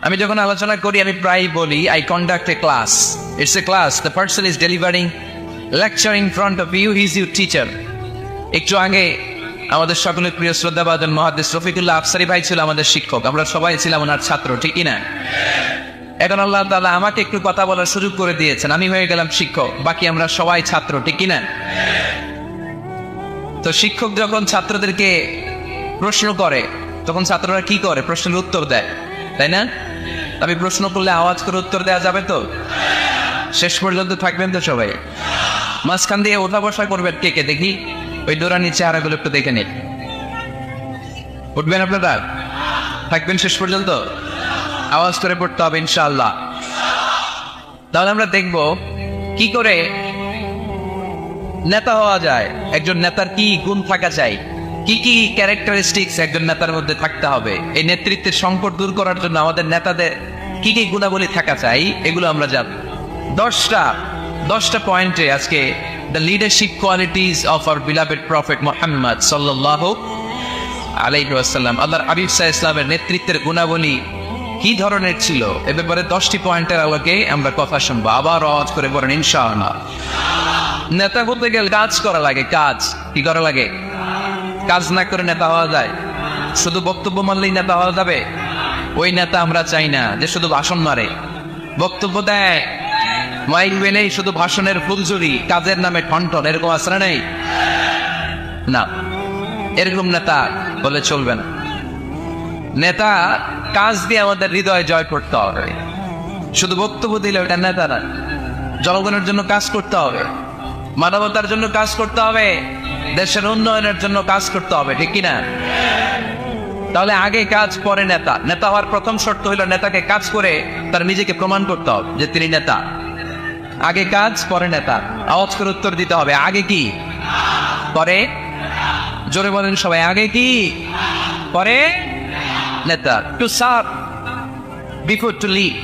আমি যখন আলোচনা করি আমি প্রায় বলি, I conduct a class, it's a class, the person is delivering lecture in front of you, he is your teacher. একটু আগে আমাদের সকলের প্রিয় শ্রদ্ধাভাজন মুহাদ্দিস রফিকুল্লাহ আফসারী ভাই ছিল আমাদের শিক্ষক, আমরা সবাই ছিলাম ওনার ছাত্র, ঠিক কিনা? এখন আল্লাহ তাআলা আমাকে একটু কথা বলার সুযোগ করে দিয়েছেন, আমি হয়ে গেলাম শিক্ষক, বাকি আমরা সবাই ছাত্র, ঠিক কিনা? তো শিক্ষক যখন ছাত্রদেরকে প্রশ্ন করে তখন ছাত্ররা কি করে? প্রশ্নের উত্তর দেয়, তাই না? আমি প্রশ্ন করলে আওয়াজ করে উত্তর দেওয়া যাবে তো? শেষ পর্যন্ত থাকবেন তো সবাই? মাঝখান দিয়ে ওঠা বসা করবেন কে কে দেখি? ওই দৌড়ানি চেহারাগুলো একটু দেখে নিন। উঠবেন আপনারা? থাকবেন শেষ পর্যন্ত? আওয়াজ করে পড়তে হবে ইনশাআল্লাহ। তাহলে আমরা দেখব কি করে নেতা হওয়া যায়, একজন নেতার কি গুণ থাকা চাই, কি কি ক্যারেক্টারিস্টিক্স একজন নেতার মধ্যে থাকতে হবে, এই নেতৃত্বের সংকট দূর করার জন্য আমাদের নেতাদের কি কি গুণাবলী থাকা চাই, এগুলো আমরা জানব। 10টা পয়েন্টে আজকে the leadership qualities of our beloved prophet Muhammad সাল্লাল্লাহু আলাইহি ওয়াসাল্লাম, আল্লাহর হাবিব সাল্লাল্লাহু আলাইহি ওয়াসাল্লামের নেতৃত্বের গুণাবলী কি ধরনের ছিল, এ ব্যাপারে 10টি পয়েন্টের আলোকে আমরা কথা শুনবো। আবার আওয়াজ করে বলেন ইনশাআল্লাহ। নেতা হতে গেলে কাজ করা লাগে, কাজ কি করা লাগে? কাজ না করে নেতা হওয়া যায়? শুধু বক্তব্য মানলেই নেতা হওয়া যাবে? ওই নেতা আমরা চাই না যে শুধু ভাষণ মারে, বক্তব্য দেয়, মাইক বেনেই শুধু ভাষণের ফুলঝুরি, কাজের নামে ঠনঠন, এরকম আসরা নেই না। এরকম নেতা বলে চলবে না। নেতা কাজ দিয়ে আমাদের হৃদয় জয় করতে হবে, শুধু বক্তব্য দিলে ওটা নেতা না। জনগণের জন্য কাজ করতে হবে, মানবতার জন্য কাজ করতে হবে, দেশের উন্নয়নের জন্য কাজ করতে হবে, ঠিক কিনা? তাহলে আগে কাজ পরে নেতা। নেতা হওয়ার প্রথম শর্ত হইল নেতাকে কাজ করে তার নিজেকে প্রমাণ করতে হবে যে তিনি নেতা। আগে কাজ পরে নেতা। আওয়াজ করে উত্তর দিতে হবে, আগে কি পরে? জোরে বলেন সবাই, আগে কি পরে নেতা। To serve before to lead.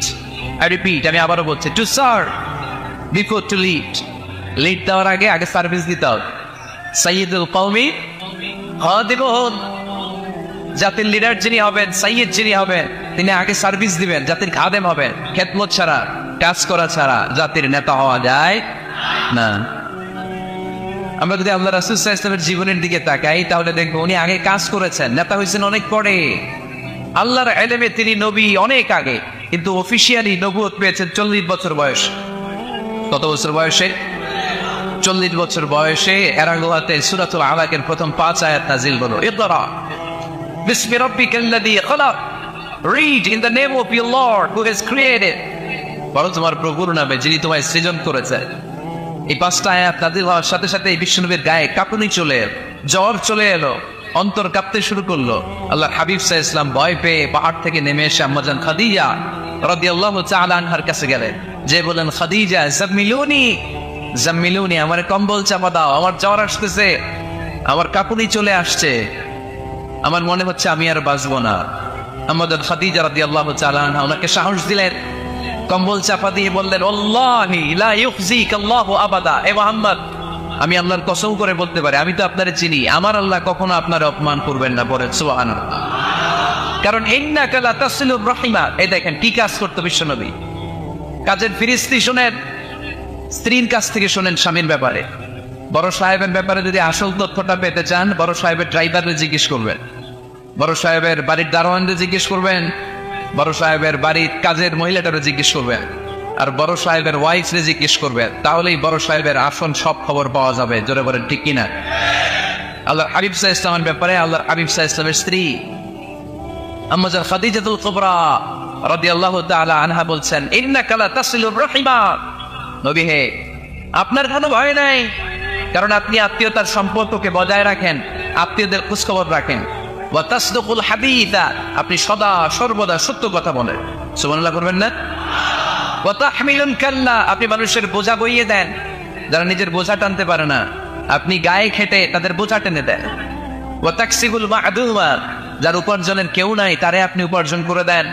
I repeat, আমি আবারও বলছি, to serve before to lead. Lead দেওয়ার আগে আগে সার্ভিস দিতে হবে। সাইয়্যিদুল কওমি খাদিমুহুম। জাতির লিডার যিনি হবেন, সাইয়্যিদ যিনি হবেন, তিনি আগে সার্ভিস দিবেন, জাতির খাদেম হবেন। খেদমত ছাড়া, কাজ করা ছাড়া জাতির নেতা হওয়া যায় না। আমরা যদি আল্লাহ রাসূল সাল্লাল্লাহু আলাইহি ওয়াসাল্লামের জীবনের দিকে তাকাই তাহলে দেখবো উনি আগে কাজ করেছেন, নেতা হয়েছেন অনেক পরে। আল্লাহর ইলমে তিনি নবী অনেক আগে, কিন্তু অফিশিয়ালি নবুয়ত পেয়েছেন 40 বছর বয়স। কত বছর বয়সে? 40 বছর বয়সে এরাগুয়াতে সূরাতুল আলাকের প্রথম 5 আয়াত নাজিল হলো। ইকরা বিসমি রাব্বিকাল্লাযী খালাক, read in the name of your lord who has created. বলো তোমার প্রভুর নামে যিনি তোমায় সৃজন করেছে। এই 5টা আয়াত নাজিল হওয়ার সাথে সাথে এই বিশ্বনবীর গায়ে কাঁপুনি চলে এলো, জ্বর চলে এলো, অন্তর কাঁপতে শুরু করলো। আল্লাহ হাবিব সাল্লাল্লাহু আলাইহি ওয়াসাল্লাম ভয় পেয়ে পাহাড় থেকে নেমে এসে আম্মাজান খাদিজা রাদিয়াল্লাহু তাআলা আনহার কাছে গেলেন, যে বলেন, খাদিজা জাম্মিলুনি জাম্মিলুনি, আমার কম্বল চাপা দাও, আমার জ্বর আসতেছে, আমার কাঁপুনি চলে আসছে। আমার মনে হচ্ছে আমি আর বাঁচবো না। আমাদের খাদিজা রাদিয়াল্লাহু তাআলা আনহা ওনাকে সাহস দিলেন, কম্বল চাপা দিয়ে বললেন, আল্লাহি লা ইউখজিকাল্লাহু আবাদা। এ মুহাম্মদ, আমি আল্লাহর কসম করে বলতে পারি, আমি তো আপনারে চিনি, আমার আল্লাহ কখনো আপনার অপমান করবেন না। পড়ে সুবহানাল্লাহ। কারণ ইন্নাকা লা তাসিলুর রাহিমা। এই দেখেন কি কাজ করতে বিশ্বনবী। কাজের ফিরিস্তি শোনেন, স্ত্রীর কাছ থেকে শোনেন স্বামীর ব্যাপারে। বড় সাহেবের ব্যাপারে যদি আসল তথ্যটা পেতে চান, বড় সাহেবের ড্রাইভারে জিজ্ঞেস করবেন, বড় সাহেবের বাড়ির দারোয়ানরে জিজ্ঞেস করবেন, বড় সাহেবের বাড়ির কাজের মহিলাটারে জিজ্ঞেস করবেন, আর বড় সাহেবের ওয়াইফরে জিজ্ঞেস করবেন। তাহলেই বড় সাহেবের আসল সব খবর পাওয়া যাবে। জোরে বলেন ঠিক কিনা? আল্লাহ হাবিব সাল্লাল্লাহু আলাইহি ওয়াসাল্লামের ব্যাপারে আল্লাহ হাবিব সাল্লাল্লাহু আলাইহি ওয়াসাল্লামের স্ত্রী আম্মা জান খাদিজাতুল কুবরা রাদিয়াল্লাহু তাআলা আনহা বলছেন, ইন্নাকা লা তাসিলুর রাহিমা। নবী হে, আপনার কোনো ভয় নাই, কারণ আপনি আত্মীয়তার সম্পর্ককে বজায় রাখেন, আত্মীয়দের খোঁজখবর রাখেন। ওয়া তাসদুকুল হাদিসা, আপনি সদা সর্বদা সত্য কথা বলেন। সুবহানাল্লাহ করবেন না? ওয়া তাহমিলুন কাল্লা, আপনি মানুষের বোঝা বইয়ে দেন, যারা নিজের বোঝা টানতে পারে না আপনি গায়ে খেটে তাদের বোঝা টেনে দেন। ওয়া তাকসিবুল মা'দুমা, যার উপার্জনের কেউ নাই তারে আপনি উপার্জন করে দেন।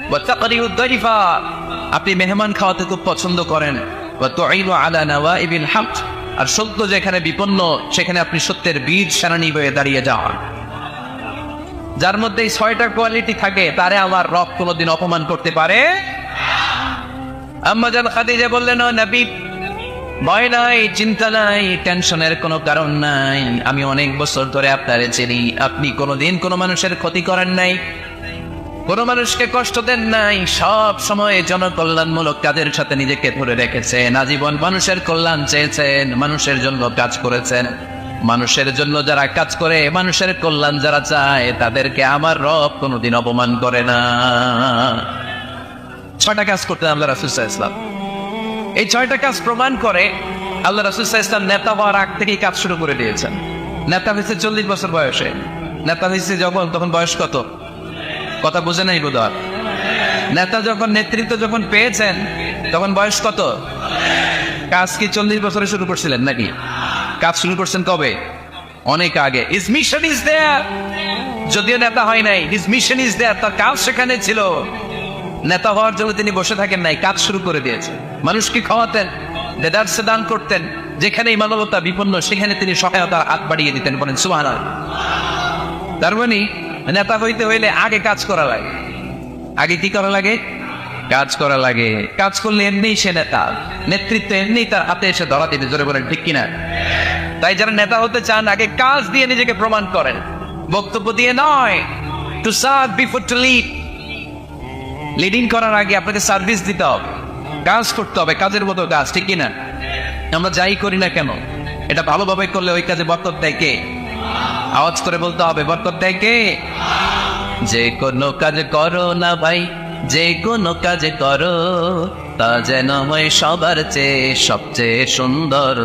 ওয়া তাকরিউদ দাইফা, আপনি মেহমান খাওয়াতে খুব পছন্দ করেন। ওয়া তুঈনু আলা নাওয়াইবিল হক, আর সত্য যেখানে বিপন্ন সেখানে আপনি সত্যের বীজ সেনানি হয়ে দাঁড়িয়ে যান। যার মধ্যে এই 6টা কোয়ালিটি থাকে তারে আমার রব কোনোদিন অপমান করতে পারে। আম্মা জান খাদিজা বললেন, ও নবী, ভয় নাই, চিন্তা নাই, টেনশনের কোনো কারণ নাই। আমি অনেক বছর ধরে আপনারে চিনি, আপনি কোনোদিন কোনো মানুষের ক্ষতি করেন নাই, কোনো মানুষকে কষ্ট দেন নাই, সব সময় জনকল্যাণমূলক কাজের সাথে নিজেকে ধরে রেখেছেন, আজীবন মানুষের কল্যাণ চেয়েছেন, মানুষের জন্য কাজ করেছেন। মানুষের জন্য যারা কাজ করে, মানুষের কল্যাণ যারা চায়, তাদেরকে আমার রব কোনোদিন অপমান করে না। 6টা কাজ করতেন আল্লাহ রাসূল সাল্লাল্লাহু আলাইহি ওয়াসাল্লাম। এই 6টা কাজ প্রমাণ করে আল্লাহ রাসূল সাল্লাল্লাহু আলাইহি ওয়াসাল্লাম নেতা হওয়ার আগ থেকেই কাজ শুরু করে দিয়েছেন। নেতা হয়েছে 40 বছর বয়সে। নেতা হয়েছে যখন, তখন বয়স কত? কথা বুঝে নাই বোধহয়। নেতা যখন, নেতৃত্ব যখন পেয়েছেন তখন বয়স কত? কাজ কি 40 বছরে শুরু করছিলেন নাকি? কাজ শুরু করছেন কবে? অনেক আগে। His mission is there. যদিও নেতা হয় নাই, হিজ মিশন ইজ দেয়ার, তার কাজ সেখানে ছিল। নেতা হওয়ার জন্য তিনি বসে থাকেন নাই, কাজ শুরু করে দিয়েছেন। মানুষকে খাওয়াতেন, দেদারসে দান করতেন, যেখানেই মানবতা বিপন্ন সেখানে তিনি সহায়তার হাত বাড়িয়ে দিতেন। বলেন সুবহানাল্লাহ। তার মানে নেতা হইতে হইলে আগে কাজ করা লাগে। আগে কি করা লাগে? কাজ করা লাগে। কাজ করলে এমনি সে নেতা, নেতৃত্ব এমনি তার হাতে এসে ধরা দিতে। জোরে বলেন ঠিক কিনা? তাই যারা নেতা হতে চান আগে কাজ দিয়ে নিজেকে প্রমাণ করেন, বক্তব্য দিয়ে নয়। To serve before to lead. Leading করার আগে আপনাকে সার্ভিস দিতে হবে, কাজ করতে হবে, কাজের মতো কাজ। ঠিক কিনা? আমরা যাই করি না কেন, এটা ভালোভাবে করলে ওই কাজে বরকত দেয় কে? আওয়াজ করে বলতে হবে, বরকত দেয় কে? যে কোনো কাজ করো না ভাই, যে কোনো কাজ করো, তা যেন হয় সবার চেয়ে সবচেয়ে সুন্দর।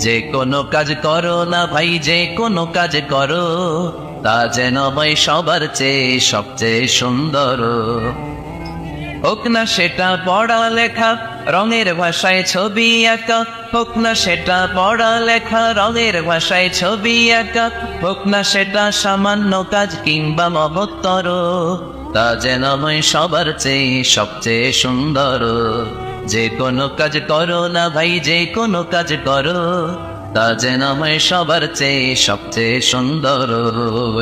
যে কোনো কাজ করো না ভাই, যে কোনো কাজ করো, তা যেন হয় সবার চেয়ে সবচেয়ে সুন্দর। হোক না সেটা পড়া লেখা, রঙের ভাষায় ছবি আঁকা, হোক না সেটা পড়া লেখা, রঙের ভাষায় ছবি আঁকা, হোক না সেটা সামান্য কাজ কিংবা মহত্তর, তা যেন হয় সবার চেয়ে সবচেয়ে সুন্দর। যে কোনো কাজ করো না ভাই, যে কোনো কাজ করো, তা যেন হয় সবার চেয়ে সবচেয়ে সুন্দর।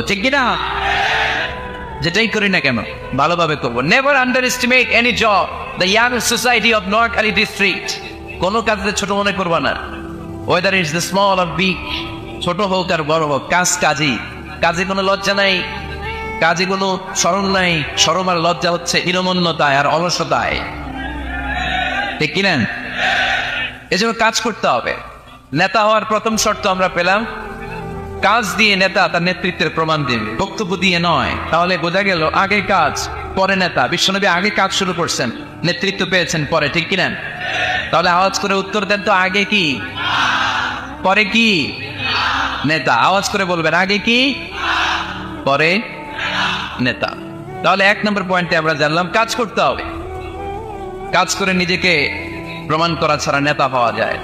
ঠিক কিনা? যেটাই করি না কেন ভালোভাবে করবো। Never under estimate any job. The young society of Noakhali district. কোনো কাজে ছোট মনে করবা না, weather is the small or big. ছোট হোক আর বড় হোক, কাজ কাজই। কাজে কোনো লজ্জা নাই, কাজে কোনো শরম নাই। শরম আর লজ্জা হচ্ছে হীনমন্যতায় আর অলসতায়। ঠিক কিনা? এজন্য কাজ করতে হবে। নেতা হওয়ার প্রথম শর্ত আমরা পেলাম, কাজ দিয়ে নেতা তার নেতৃত্বের প্রমাণ দিবে, বক্তব্য দিয়ে নয়। তাহলে বোঝা গেল আগে কাজ পরে নেতা। বিশ্বনবী আগে কাজ শুরু করছেন, নেতৃত্ব পেয়েছেন পরে। ঠিক কিনা? তাহলে আওয়াজ করে উত্তর দেন তো, আগে কি পরে কি? নেতা। আওয়াজ করে বলবেন, আগে কি পরে নেতা। তাহলে 1 নম্বর পয়েন্টে আমরা জানলাম কাজ করতে হবে। কাজ করে নিজেকে প্রমাণ করা ছাড়া নেতা পাওয়া যায়।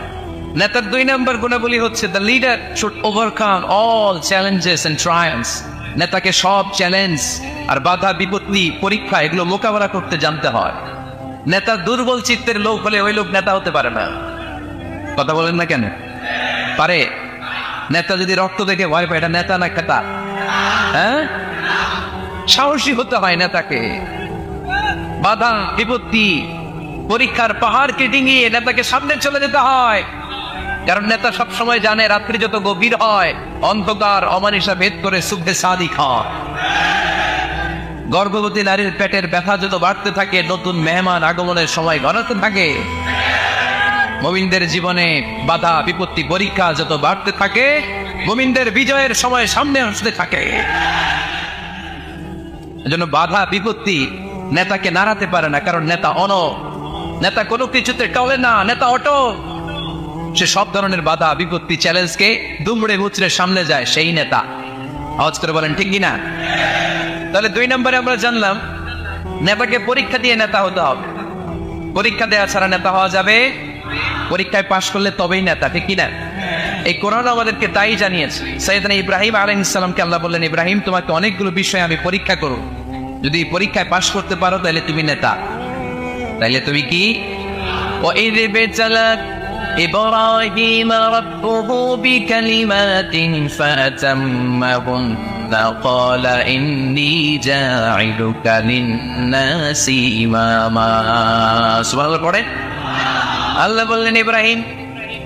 নেতার 2 নম্বর গুণাবলী হচ্ছে, the leader should overcome all challenges and trials. নেতাকে সব চ্যালেঞ্জ আর বাধা বিপত্তি পরীক্ষা এগুলো মোকাবেলা করতে জানতে হয়। নেতা দুর্বল চিত্তের লোক হলে ওই লোক নেতা হতে পারে না। কথা বলেন না কেন? পারে? নেতা যদি রক্ত দেখে ভয় পায়, এটা নেতা না খেতা? হ্যাঁ, সাহসী হতে হয় নেতাকে। বাধা বিপত্তি পরীক্ষার পাহাড়কে ডিঙিয়ে নেতাকে সামনে চলে যেতে হয়। কারণ নেতা সব সময় জানে রাত্রি যত গভীর হয় অন্ধকার অমানিসা ভেদ করে সুখে সাদিক হয়। গর্ভবতী নারীর পেটের ব্যথা যত বাড়তে থাকে নতুন মেহমান আগমনের সময় গড়াতে থাকে। মুমিনদের জীবনে বাধা বিপত্তি পরীক্ষা যত বাড়তে থাকে মুমিনদের বিজয়ের সময় সামনে আসতে থাকে। এজন্য বাধা বিপত্তি নেতাকে নাড়াতে পারে না, কারণ নেতা নেতা কোনো কিছুতে টলে না, নেতা অটল। সে সব ধরনের বাধা বিপত্তি চ্যালেঞ্জকে দুমড়ে মুচড়ে সামনে যায়, সেই নেতা। আওয়াজ করে বলেন ঠিক কিনা? তাহলে 2 নম্বরে আমরা জানলাম নেতাকে পরীক্ষা দিয়ে নেতা হতে হবে। পরীক্ষা দেওয়া ছাড়া নেতা হওয়া যাবে? পরীক্ষায় পাশ করলে তবেই নেতা, ঠিক কিনা? এই কোরআন আমাদেরকে তাই জানিয়েছে। সাইয়েদনা ইব্রাহিম আলাইহিস সালামকে আল্লাহ বললেন, ইব্রাহিম তোমাকে অনেকগুলো বিষয় আমি পরীক্ষা করব, যদি পরীক্ষায় পাশ করতে পারো তাহলে তুমি নেতা। তাইলে তুমি কি? وَإِذِ ابْتَلَى إِبْرَاهِيمَ رَبُّهُ بِكَلِمَاتٍ فَأَتَمَّهُنَّ قَالَ إِنِّي جَاعِلُكَ لِلنَّاسِ إِمَامًا। সুবহানাল্লাহ পড়ে। আল্লাহ বললেন, ইব্রাহিম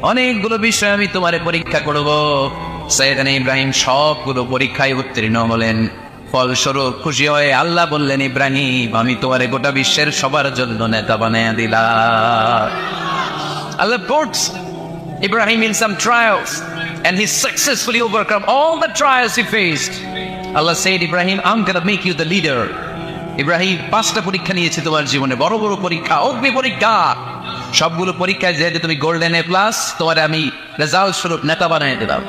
অনেকগুলো বিষয় আমি তোমারে পরীক্ষা করব। সাইয়েদনা ইব্রাহিম সবগুলো পরীক্ষায় উত্তীর্ণ হলেন। ফলস্বরূপ খুশি হয়ে আল্লাহ বললেন, ইব্রাহিম আমি তোমারে গোটা বিশ্বের সবার জন্য নেতা বানায়া দিলাম। Allah puts Ibrahim in some trials and he successfully overcome all the trials he faced. Allah said, Ibrahim, I'm gonna make you the leader. Ibrahim 5টা পরীক্ষা নিয়েছে তোমার জীবনে, বড় বড় পরীক্ষা, অগ্নি পরীক্ষা। সবগুলো পরীক্ষায় যেহেতু তুমি গোল্ডেন A+, তোমার আমি রেজাল্ট স্বরূপ নেতা বানিয়ে দিলাম।